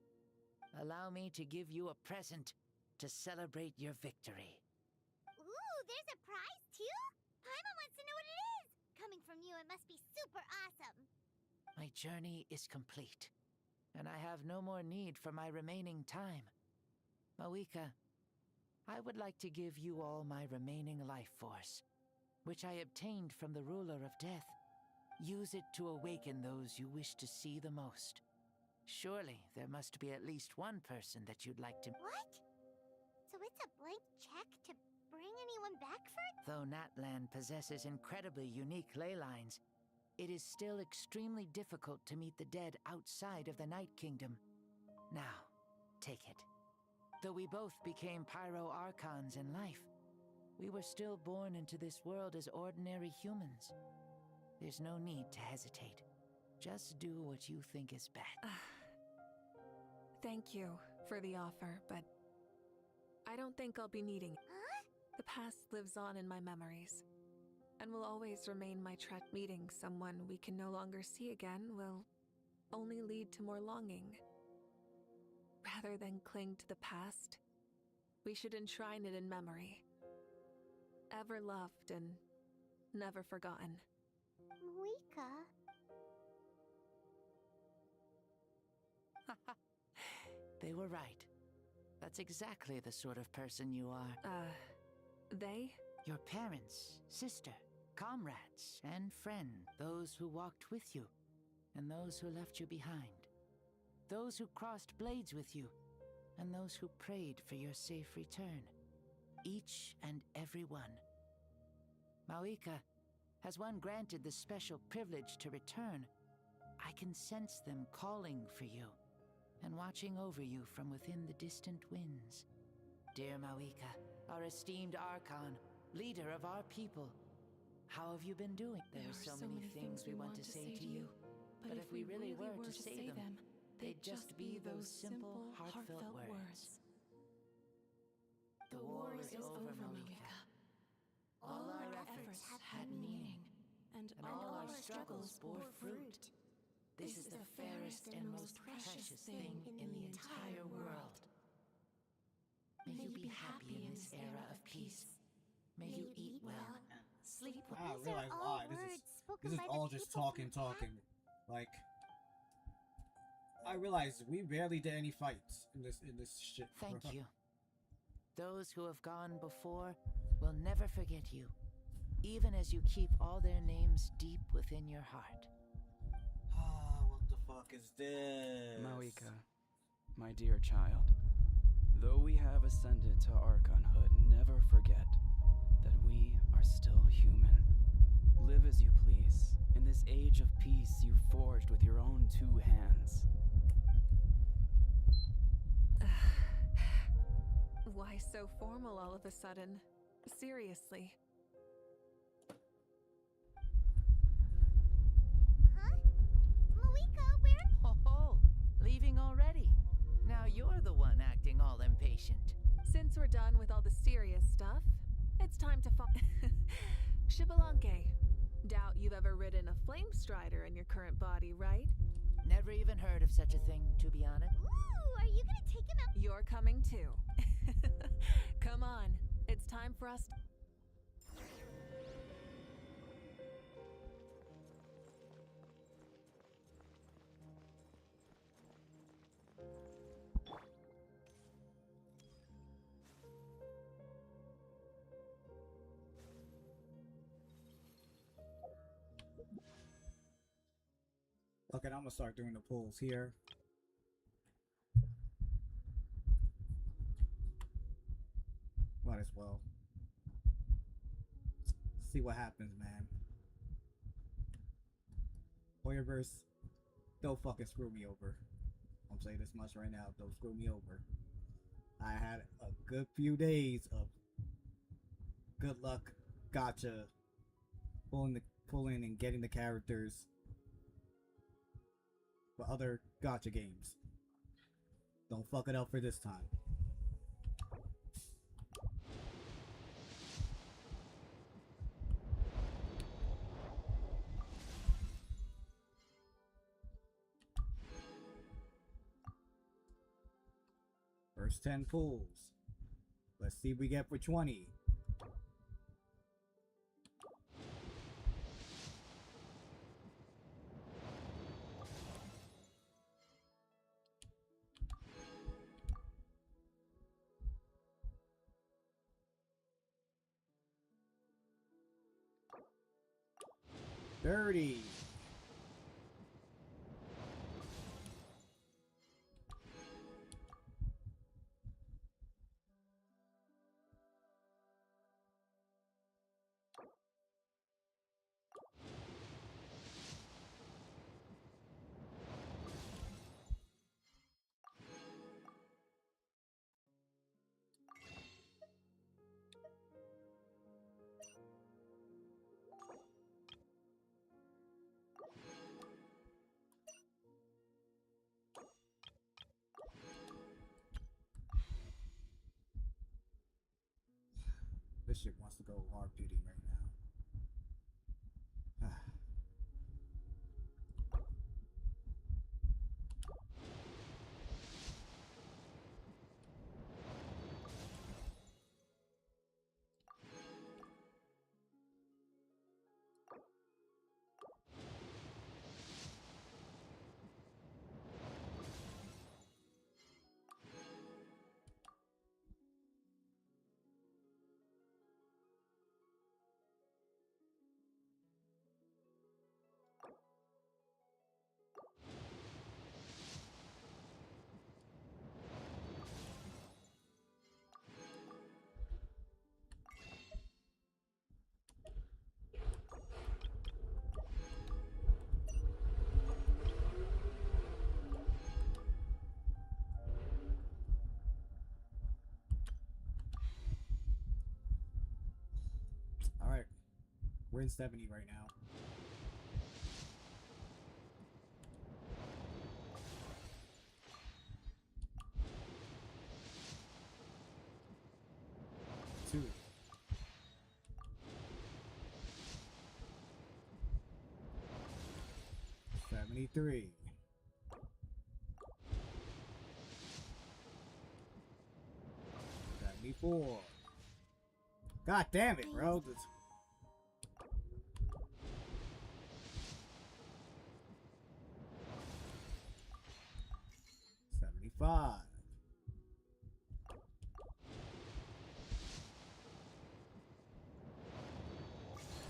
Allow me to give you a present to celebrate your victory. Ooh, there's a prize too? Paimon wants to know what it is! Coming from you, it must be super awesome. My journey is complete, and I have no more need for my remaining time. Mawika, I would like to give you all my remaining life force, which I obtained from the ruler of death. Use it to awaken those you wish to see the most. Surely there must be at least one person that you'd like to— What? So it's a blank check to bring anyone back for it? Though Natlan possesses incredibly unique ley lines, it is still extremely difficult to meet the dead outside of the Night Kingdom. Now, take it. Though we both became Pyro Archons in life, we were still born into this world as ordinary humans. There's no need to hesitate. Just do what you think is best. Thank you for the offer, but I don't think I'll be needing it. Huh? The past lives on in my memories, and will always remain my treasure. Meeting someone we can no longer see again will only lead to more longing. Rather than cling to the past, we should enshrine it in memory. Ever loved and never forgotten. Mawika? They were right. That's exactly the sort of person you are. They? Your parents, sister, comrades, and friend. Those who walked with you, and those who left you behind. Those who crossed blades with you, and those who prayed for your safe return. Each and every one. Mawika, As one granted the special privilege to return, I can sense them calling for you and watching over you from within the distant winds. Dear Mawika, our esteemed Archon, leader of our people, how have you been doing? There are so many things we want to say to you, but if we really were to say them, they'd just be those simple, heartfelt words. The war is over, Mawika. All our efforts had meaning, and all our struggles bore fruit. This is the fairest and most precious thing in the entire world. May you be happy in this era of peace. May you eat well, sleep well. I realize why. This is all just talking. Like, I realize we barely did any fights in this shit. Thank you. Those who have gone before will never forget you, even as you keep all their names deep within your heart. What the fuck is this? Mawika, my dear child, though we have ascended to Archonhood, never forget that we are still human. Live as you please, in this age of peace you forged with your own 2 hands. Why so formal all of a sudden? Seriously. Huh? Mawika, where? Oh, leaving already? Now you're the one acting all impatient. Since we're done with all the serious stuff, it's time to Xbalanque. Doubt you've ever ridden a flame strider in your current body, right? Never even heard of such a thing, to be honest. Ooh, are you gonna take him out? You're coming too. Come on, it's time for us. Okay, I'm gonna start doing the pulls here. Might as well. See what happens, man. Hoyoverse, don't fucking screw me over. I'm saying this much right now. Don't screw me over. I had a good few days of good luck, gotcha, pulling and getting the characters for other gotcha games. Don't fuck it up for this time. First 10 pulls. Let's see what we get for 20. $30. This shit wants to go hard beating right now. We're in 70 right now. Two. 73. 74. God damn it, bro. 75.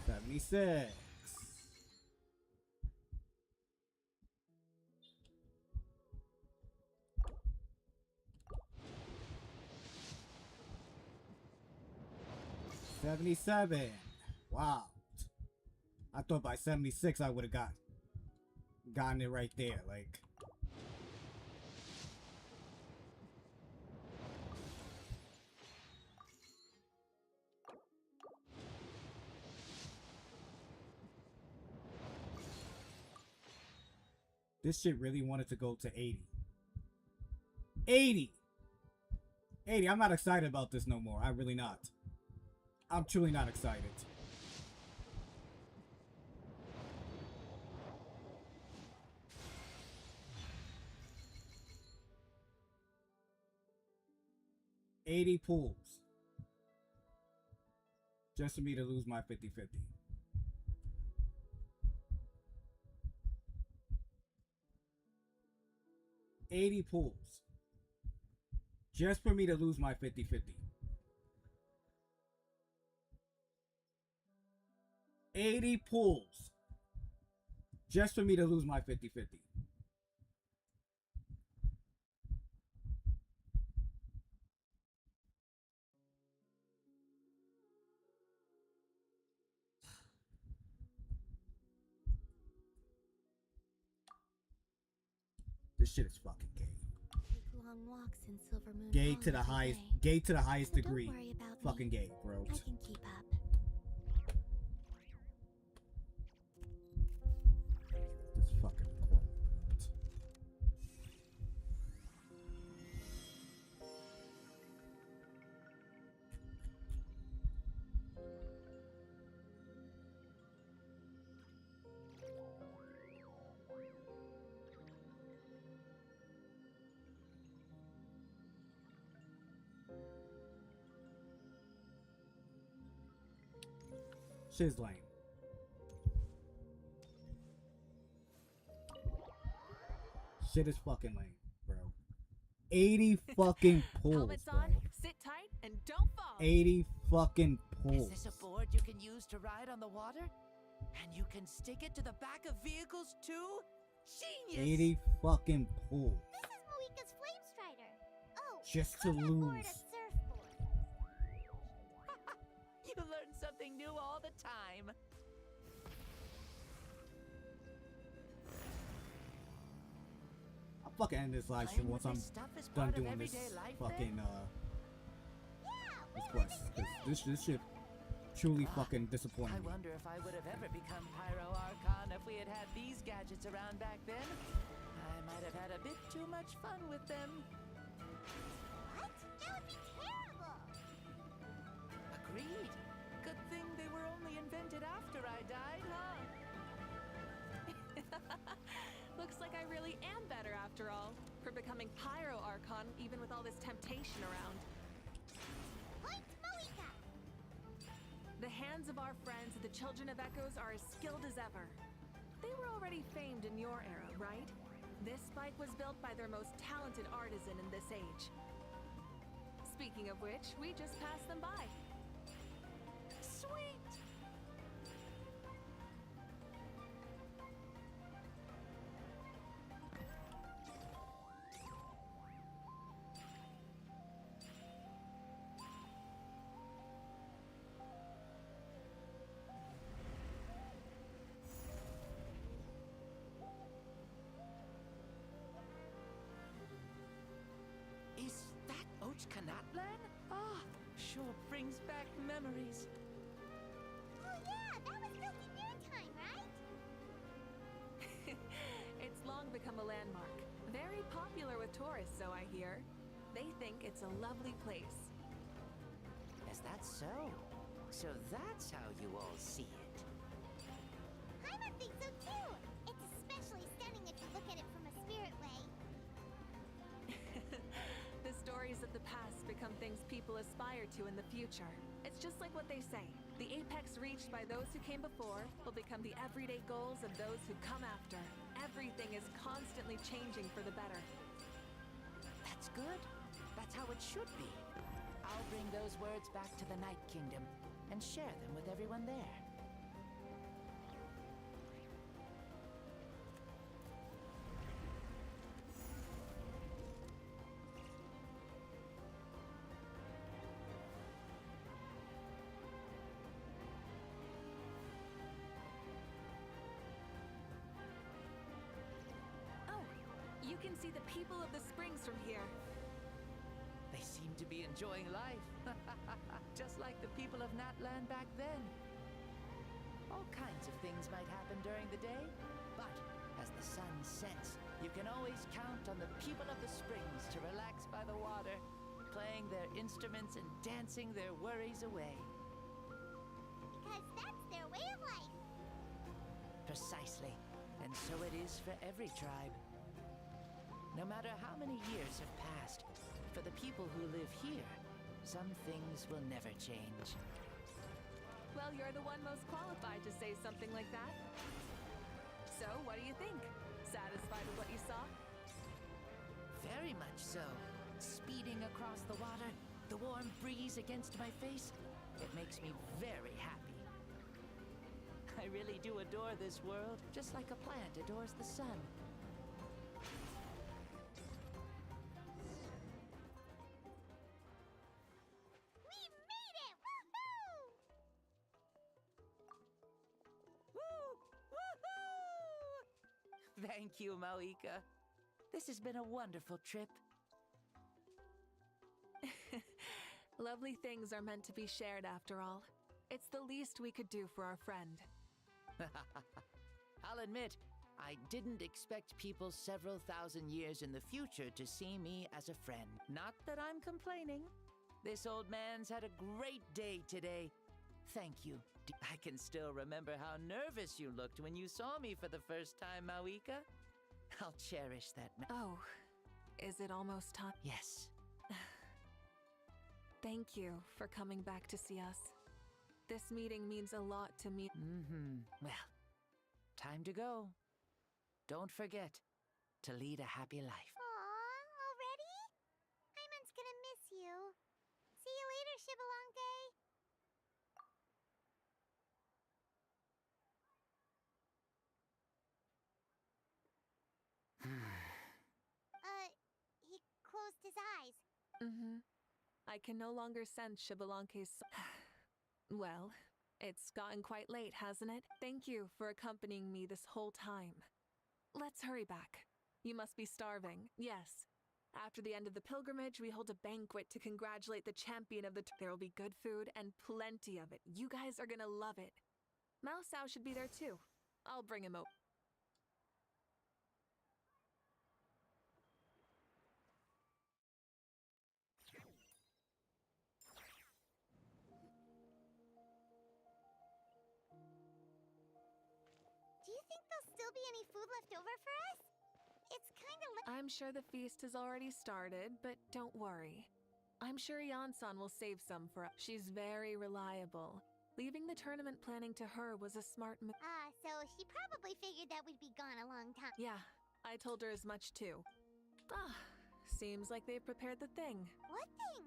76. 77. Wow. I thought by 76 I would have gotten it right there. Like, this shit really wanted to go to 80. 80! 80. I'm not excited about this no more. I'm really not. I'm truly not excited. $80 pools. Just for me to lose my 50-50. $80 pools. Just for me to lose my 50-50. $80 pools. Just for me to lose my 50-50. This shit is fucking gay. Take long walks in Silver Moon Gay Hall to the every highest, day. gay to the highest So don't degree. worry about Fucking me. gay, bro. I can keep up. This fucking corner, bro. Shit's lame. Shit is fucking lame, bro. 80 fucking pulls, Helmets bro. on, sit tight, and don't fall. 80 fucking Is pulls. this a board you can use to ride on the water? And you can stick it to the back of vehicles too? Genius! 80 fucking pulls. This is Moika's Flame Strider. Oh, Just to could that board lose. a surfboard? You learn something new all the time. I'll fucking end this live stream Playing once with I'm this stuff is done part of doing this everyday life, fucking then? this quest. 'Cause this shit truly fucking disappointed I me. wonder if I would have ever become Pyro Archon if we had had these gadgets around back then. I might have had a bit too much fun with them. What? That would be terrible. Agreed. Good thing they were only invented after I died, huh? Looks like I really am better after all. For becoming Pyro Archon, even with all this temptation around. Point Moika. The hands of our friends at the Children of Echoes are as skilled as ever. They were already famed in your era, right? This spike was built by their most talented artisan in this age. Speaking of which, we just passed them by. Sweet! Is that Ochkanatlan? Ah, sure brings back memories. Oh yeah, that was the become a landmark. Very popular with tourists, so I hear. They think it's a lovely place. Is that so? So that's how you all see it. Paimon thinks so too! It's especially stunning if you look at it from a spirit way. The stories of the past become things people aspire to in the future. It's just like what they say. The apex reached by those who came before will become the everyday goals of those who come after. Everything is constantly changing for the better. That's good. That's how it should be. I'll bring those words back to the Night Kingdom and share them with everyone there. You can see the people of the springs from here. They seem to be enjoying life. Just like the people of Natland back then. All kinds of things might happen during the day, but as the sun sets, you can always count on the people of the springs to relax by the water, playing their instruments and dancing their worries away. Because that's their way of life. Precisely. And so it is for every tribe. No matter how many years have passed, for the people who live here, some things will never change. Well, you're the one most qualified to say something like that. So, what do you think? Satisfied with what you saw? Very much so. Speeding across the water, the warm breeze against my face, it makes me very happy. I really do adore this world, just like a plant adores the sun. Thank you, Mawika. This has been a wonderful trip. Lovely things are meant to be shared after all. It's the least we could do for our friend. I'll admit, I didn't expect people several thousand years in the future to see me as a friend. Not that I'm complaining. This old man's had a great day today. Thank you. I can still remember how nervous you looked when you saw me for the first time, Mawika. I'll cherish that. Oh, is it almost time? Yes. Thank you for coming back to see us. This meeting means a lot to me. Well, time to go. Don't forget to lead a happy life. Aw, already? Paimon's gonna miss you. See you later, Shibalanke. He closed his eyes. I can no longer sense Shibalanke's... Well, it's gotten quite late, hasn't it? Thank you for accompanying me this whole time. Let's hurry back. You must be starving. Yes. After the end of the pilgrimage, we hold a banquet to congratulate the champion of the... There will be good food and plenty of it. You guys are gonna love it. Mao Sao should be there too. I'll bring him over. Do you think there'll still be any food left over for us? It's kind of I'm sure the feast has already started, but don't worry. I'm sure Yansan will save some for us. She's very reliable. Leaving the tournament planning to her was a smart move. so she probably figured that we'd be gone a long time. Yeah, I told her as much too. Seems like they've prepared the thing. What thing?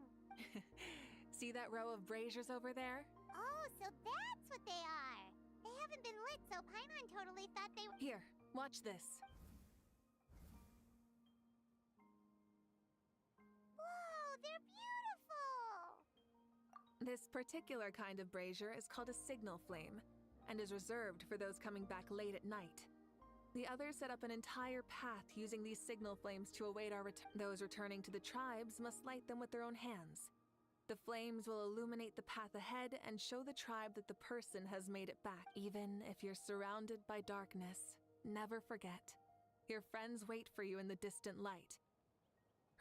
See that row of braziers over there? Oh, so that's what they are. They haven't been lit, so Paimon totally thought they were... Here, watch this. Whoa, they're beautiful! This particular kind of brazier is called a signal flame, and is reserved for those coming back late at night. The others set up an entire path using these signal flames to await our return. Those returning to the tribes must light them with their own hands. The flames will illuminate the path ahead and show the tribe that the person has made it back. Even if you're surrounded by darkness, never forget, Your friends wait for you in the distant light.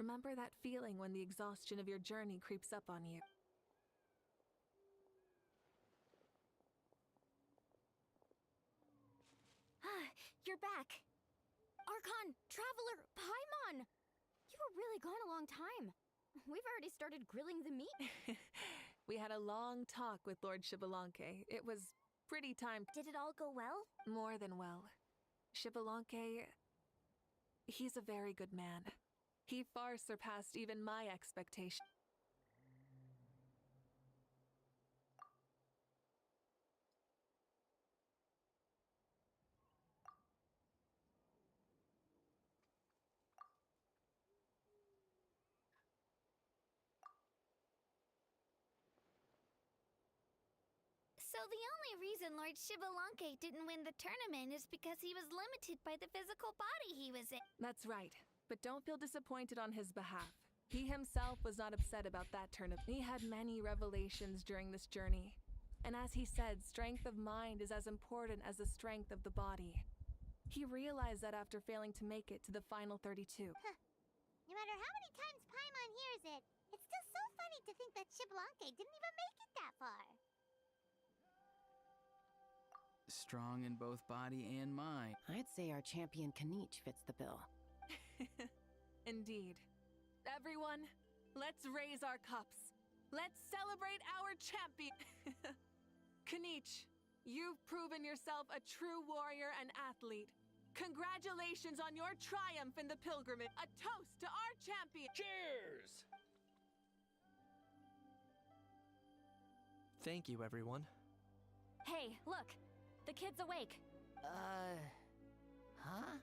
Remember that feeling when the exhaustion of your journey creeps up on you. You're back. Archon, Traveler, Paimon! You were really gone a long time. We've already started grilling the meat. We had a long talk with Lord Shibalanke. It was pretty time. Did it all go well? More than well. Shibalanke, he's a very good man. He far surpassed even my expectations. So the only reason Lord Shibalanke didn't win the tournament is because he was limited by the physical body he was in. That's right, but don't feel disappointed on his behalf. He himself was not upset about that tournament. He had many revelations during this journey. And as he said, strength of mind is as important as the strength of the body. He realized that after failing to make it to the final 32. No matter how many times Paimon hears it, it's still so funny to think that Shibalanke didn't even make it that far. Strong in both body and mind. I'd say our champion Kanich fits the bill. Indeed. Everyone, let's raise our cups. Let's celebrate our champion. Kanich, you've proven yourself a true warrior and athlete. Congratulations on your triumph in the pilgrimage. A toast to our champion. Cheers! Thank you, everyone. Hey, look! The kid's awake. Huh?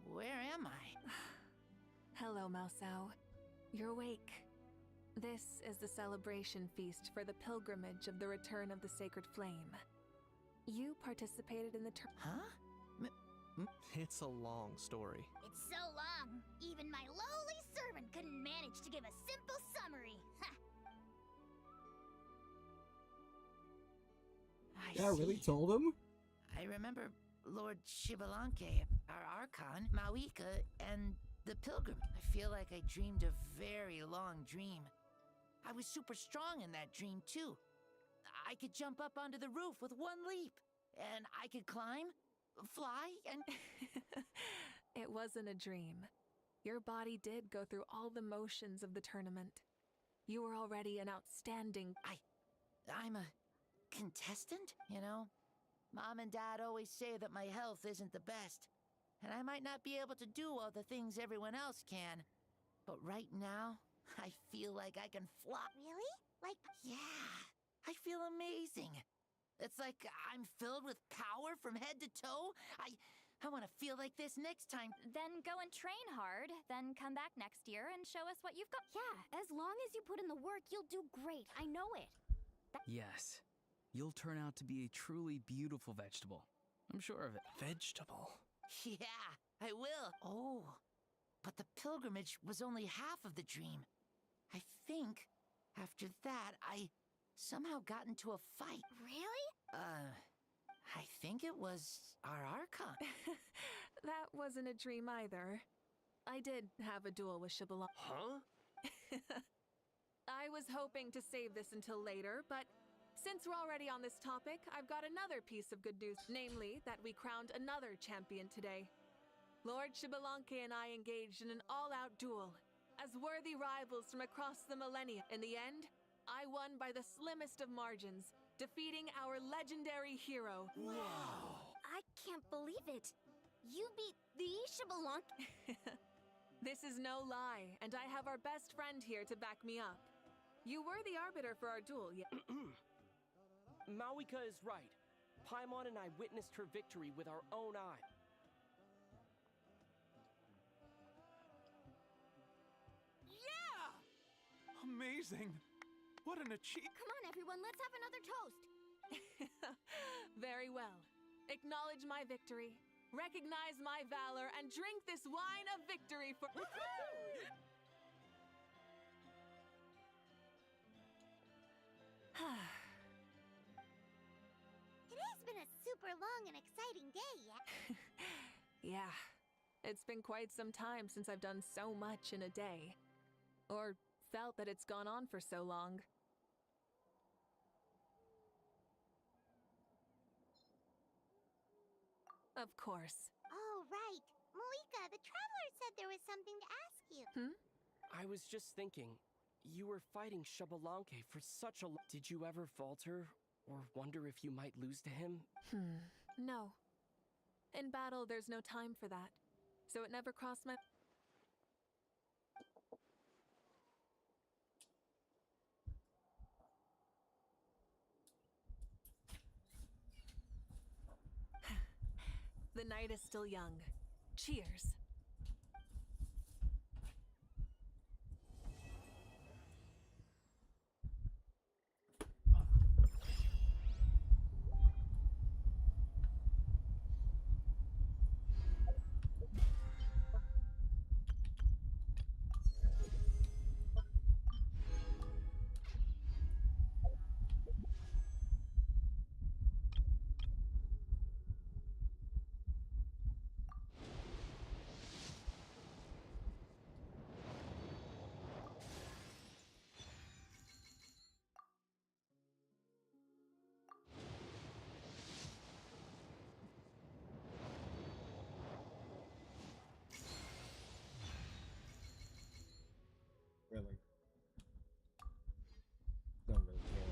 Where am I? Hello, Maosao. You're awake. This is the celebration feast for the pilgrimage of the return of the sacred flame. You participated in the Huh? It's a long story. It's so long, even my lowly servant couldn't manage to give a simple summary. Yeah, really told him? I remember Lord Shibalanke, our Archon, Mawika, and the pilgrim. I feel like I dreamed a very long dream. I was super strong in that dream, too. I could jump up onto the roof with one leap. And I could climb, fly, and... It wasn't a dream. Your body did go through all the motions of the tournament. You were already an outstanding... I'm a contestant, you know? Mom and Dad always say that my health isn't the best, and I might not be able to do all the things everyone else can. But right now, I feel like I can fly. Really? Like... Yeah, I feel amazing. It's like I'm filled with power from head to toe. I want to feel like this next time. Then go and train hard, then come back next year and show us what you've got. Yeah, as long as you put in the work, you'll do great. I know it. Yes. You'll turn out to be a truly beautiful vegetable. I'm sure of it. Vegetable? Yeah, I will. Oh, but the pilgrimage was only half of the dream. I think after that, I somehow got into a fight. Really? I think it was our Archon. That wasn't a dream either. I did have a duel with Shibalanke. Huh? I was hoping to save this until later, but since we're already on this topic, I've got another piece of good news, namely that we crowned another champion today. Lord Shibalanke and I engaged in an all-out duel, as worthy rivals from across the millennia. In the end, I won by the slimmest of margins, defeating our legendary hero. Wow! I can't believe it. You beat the Shibalanke. This is no lie, and I have our best friend here to back me up. You were the arbiter for our duel, yeah? Mawika is right. Paimon and I witnessed her victory with our own eyes. Yeah! Amazing! What an achievement! Come on, everyone, let's have another toast. Very well. Acknowledge my victory, recognize my valor, and drink this wine of victory for... Today's been a super long and exciting day, yeah? Yeah, It's been quite some time since I've done so much in a day. Or felt that it's gone on for so long. Of course. Oh, right. Moika, the traveler said there was something to ask you. I was just thinking, you were fighting Shabalanke for such a Did you ever falter or wonder if you might lose to him? No. In battle, there's no time for that. So it never crossed my... The night is still young. Cheers. Really. Don't really care.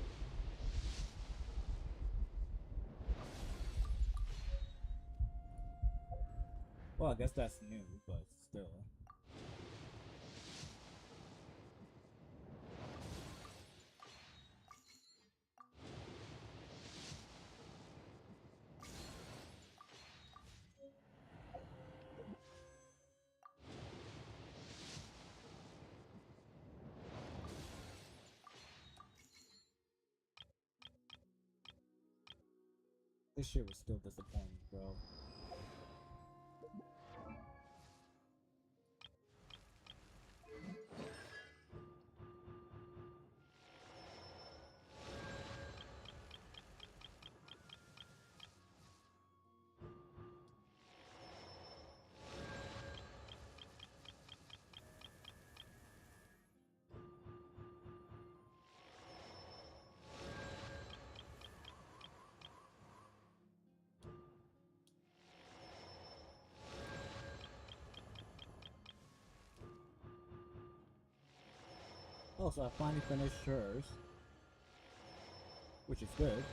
Well, I guess that's new, but still. This shit was still disappointing, bro. Oh, so I finally finished hers, which is good.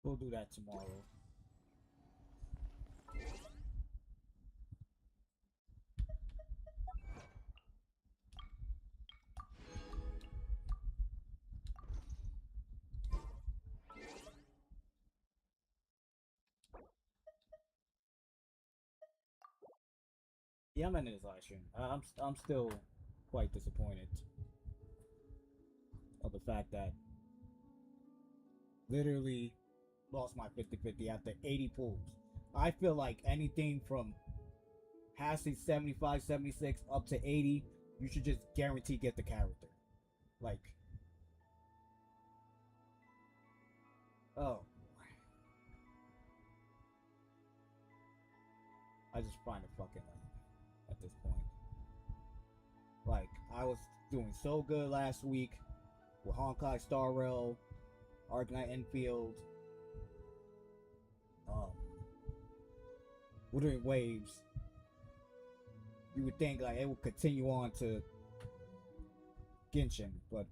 We'll do that tomorrow. Yeah, I'm ending this live stream. I'm still quite disappointed of the fact that literally lost my 50-50 after 80 pulls. I feel like anything from passing 75, 76 up to 80, you should just guarantee get the character. Like, oh. I just find it fucking lame at this point. Like, I was doing so good last week with Honkai Star Rail, Arcanite Enfield, Wuthering Waves, you would think like it would continue on to Genshin, but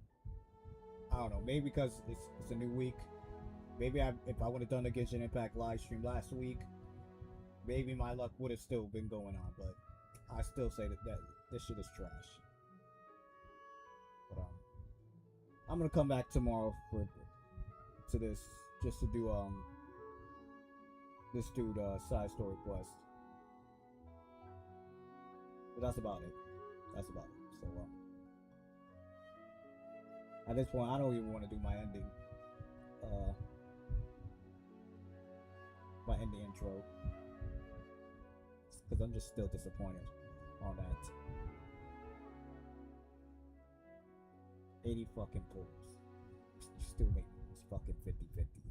I don't know. Maybe because it's a new week. Maybe if I would have done the Genshin Impact live stream last week, maybe my luck would have still been going on. But I still say that this shit is trash. But I'm gonna come back tomorrow to this just to do this dude side story quest. But that's about it. That's about it. So at this point, I don't even want to do my ending. My ending intro. Because I'm just still disappointed on that. 80 fucking pulls. You still make this fucking 50-50.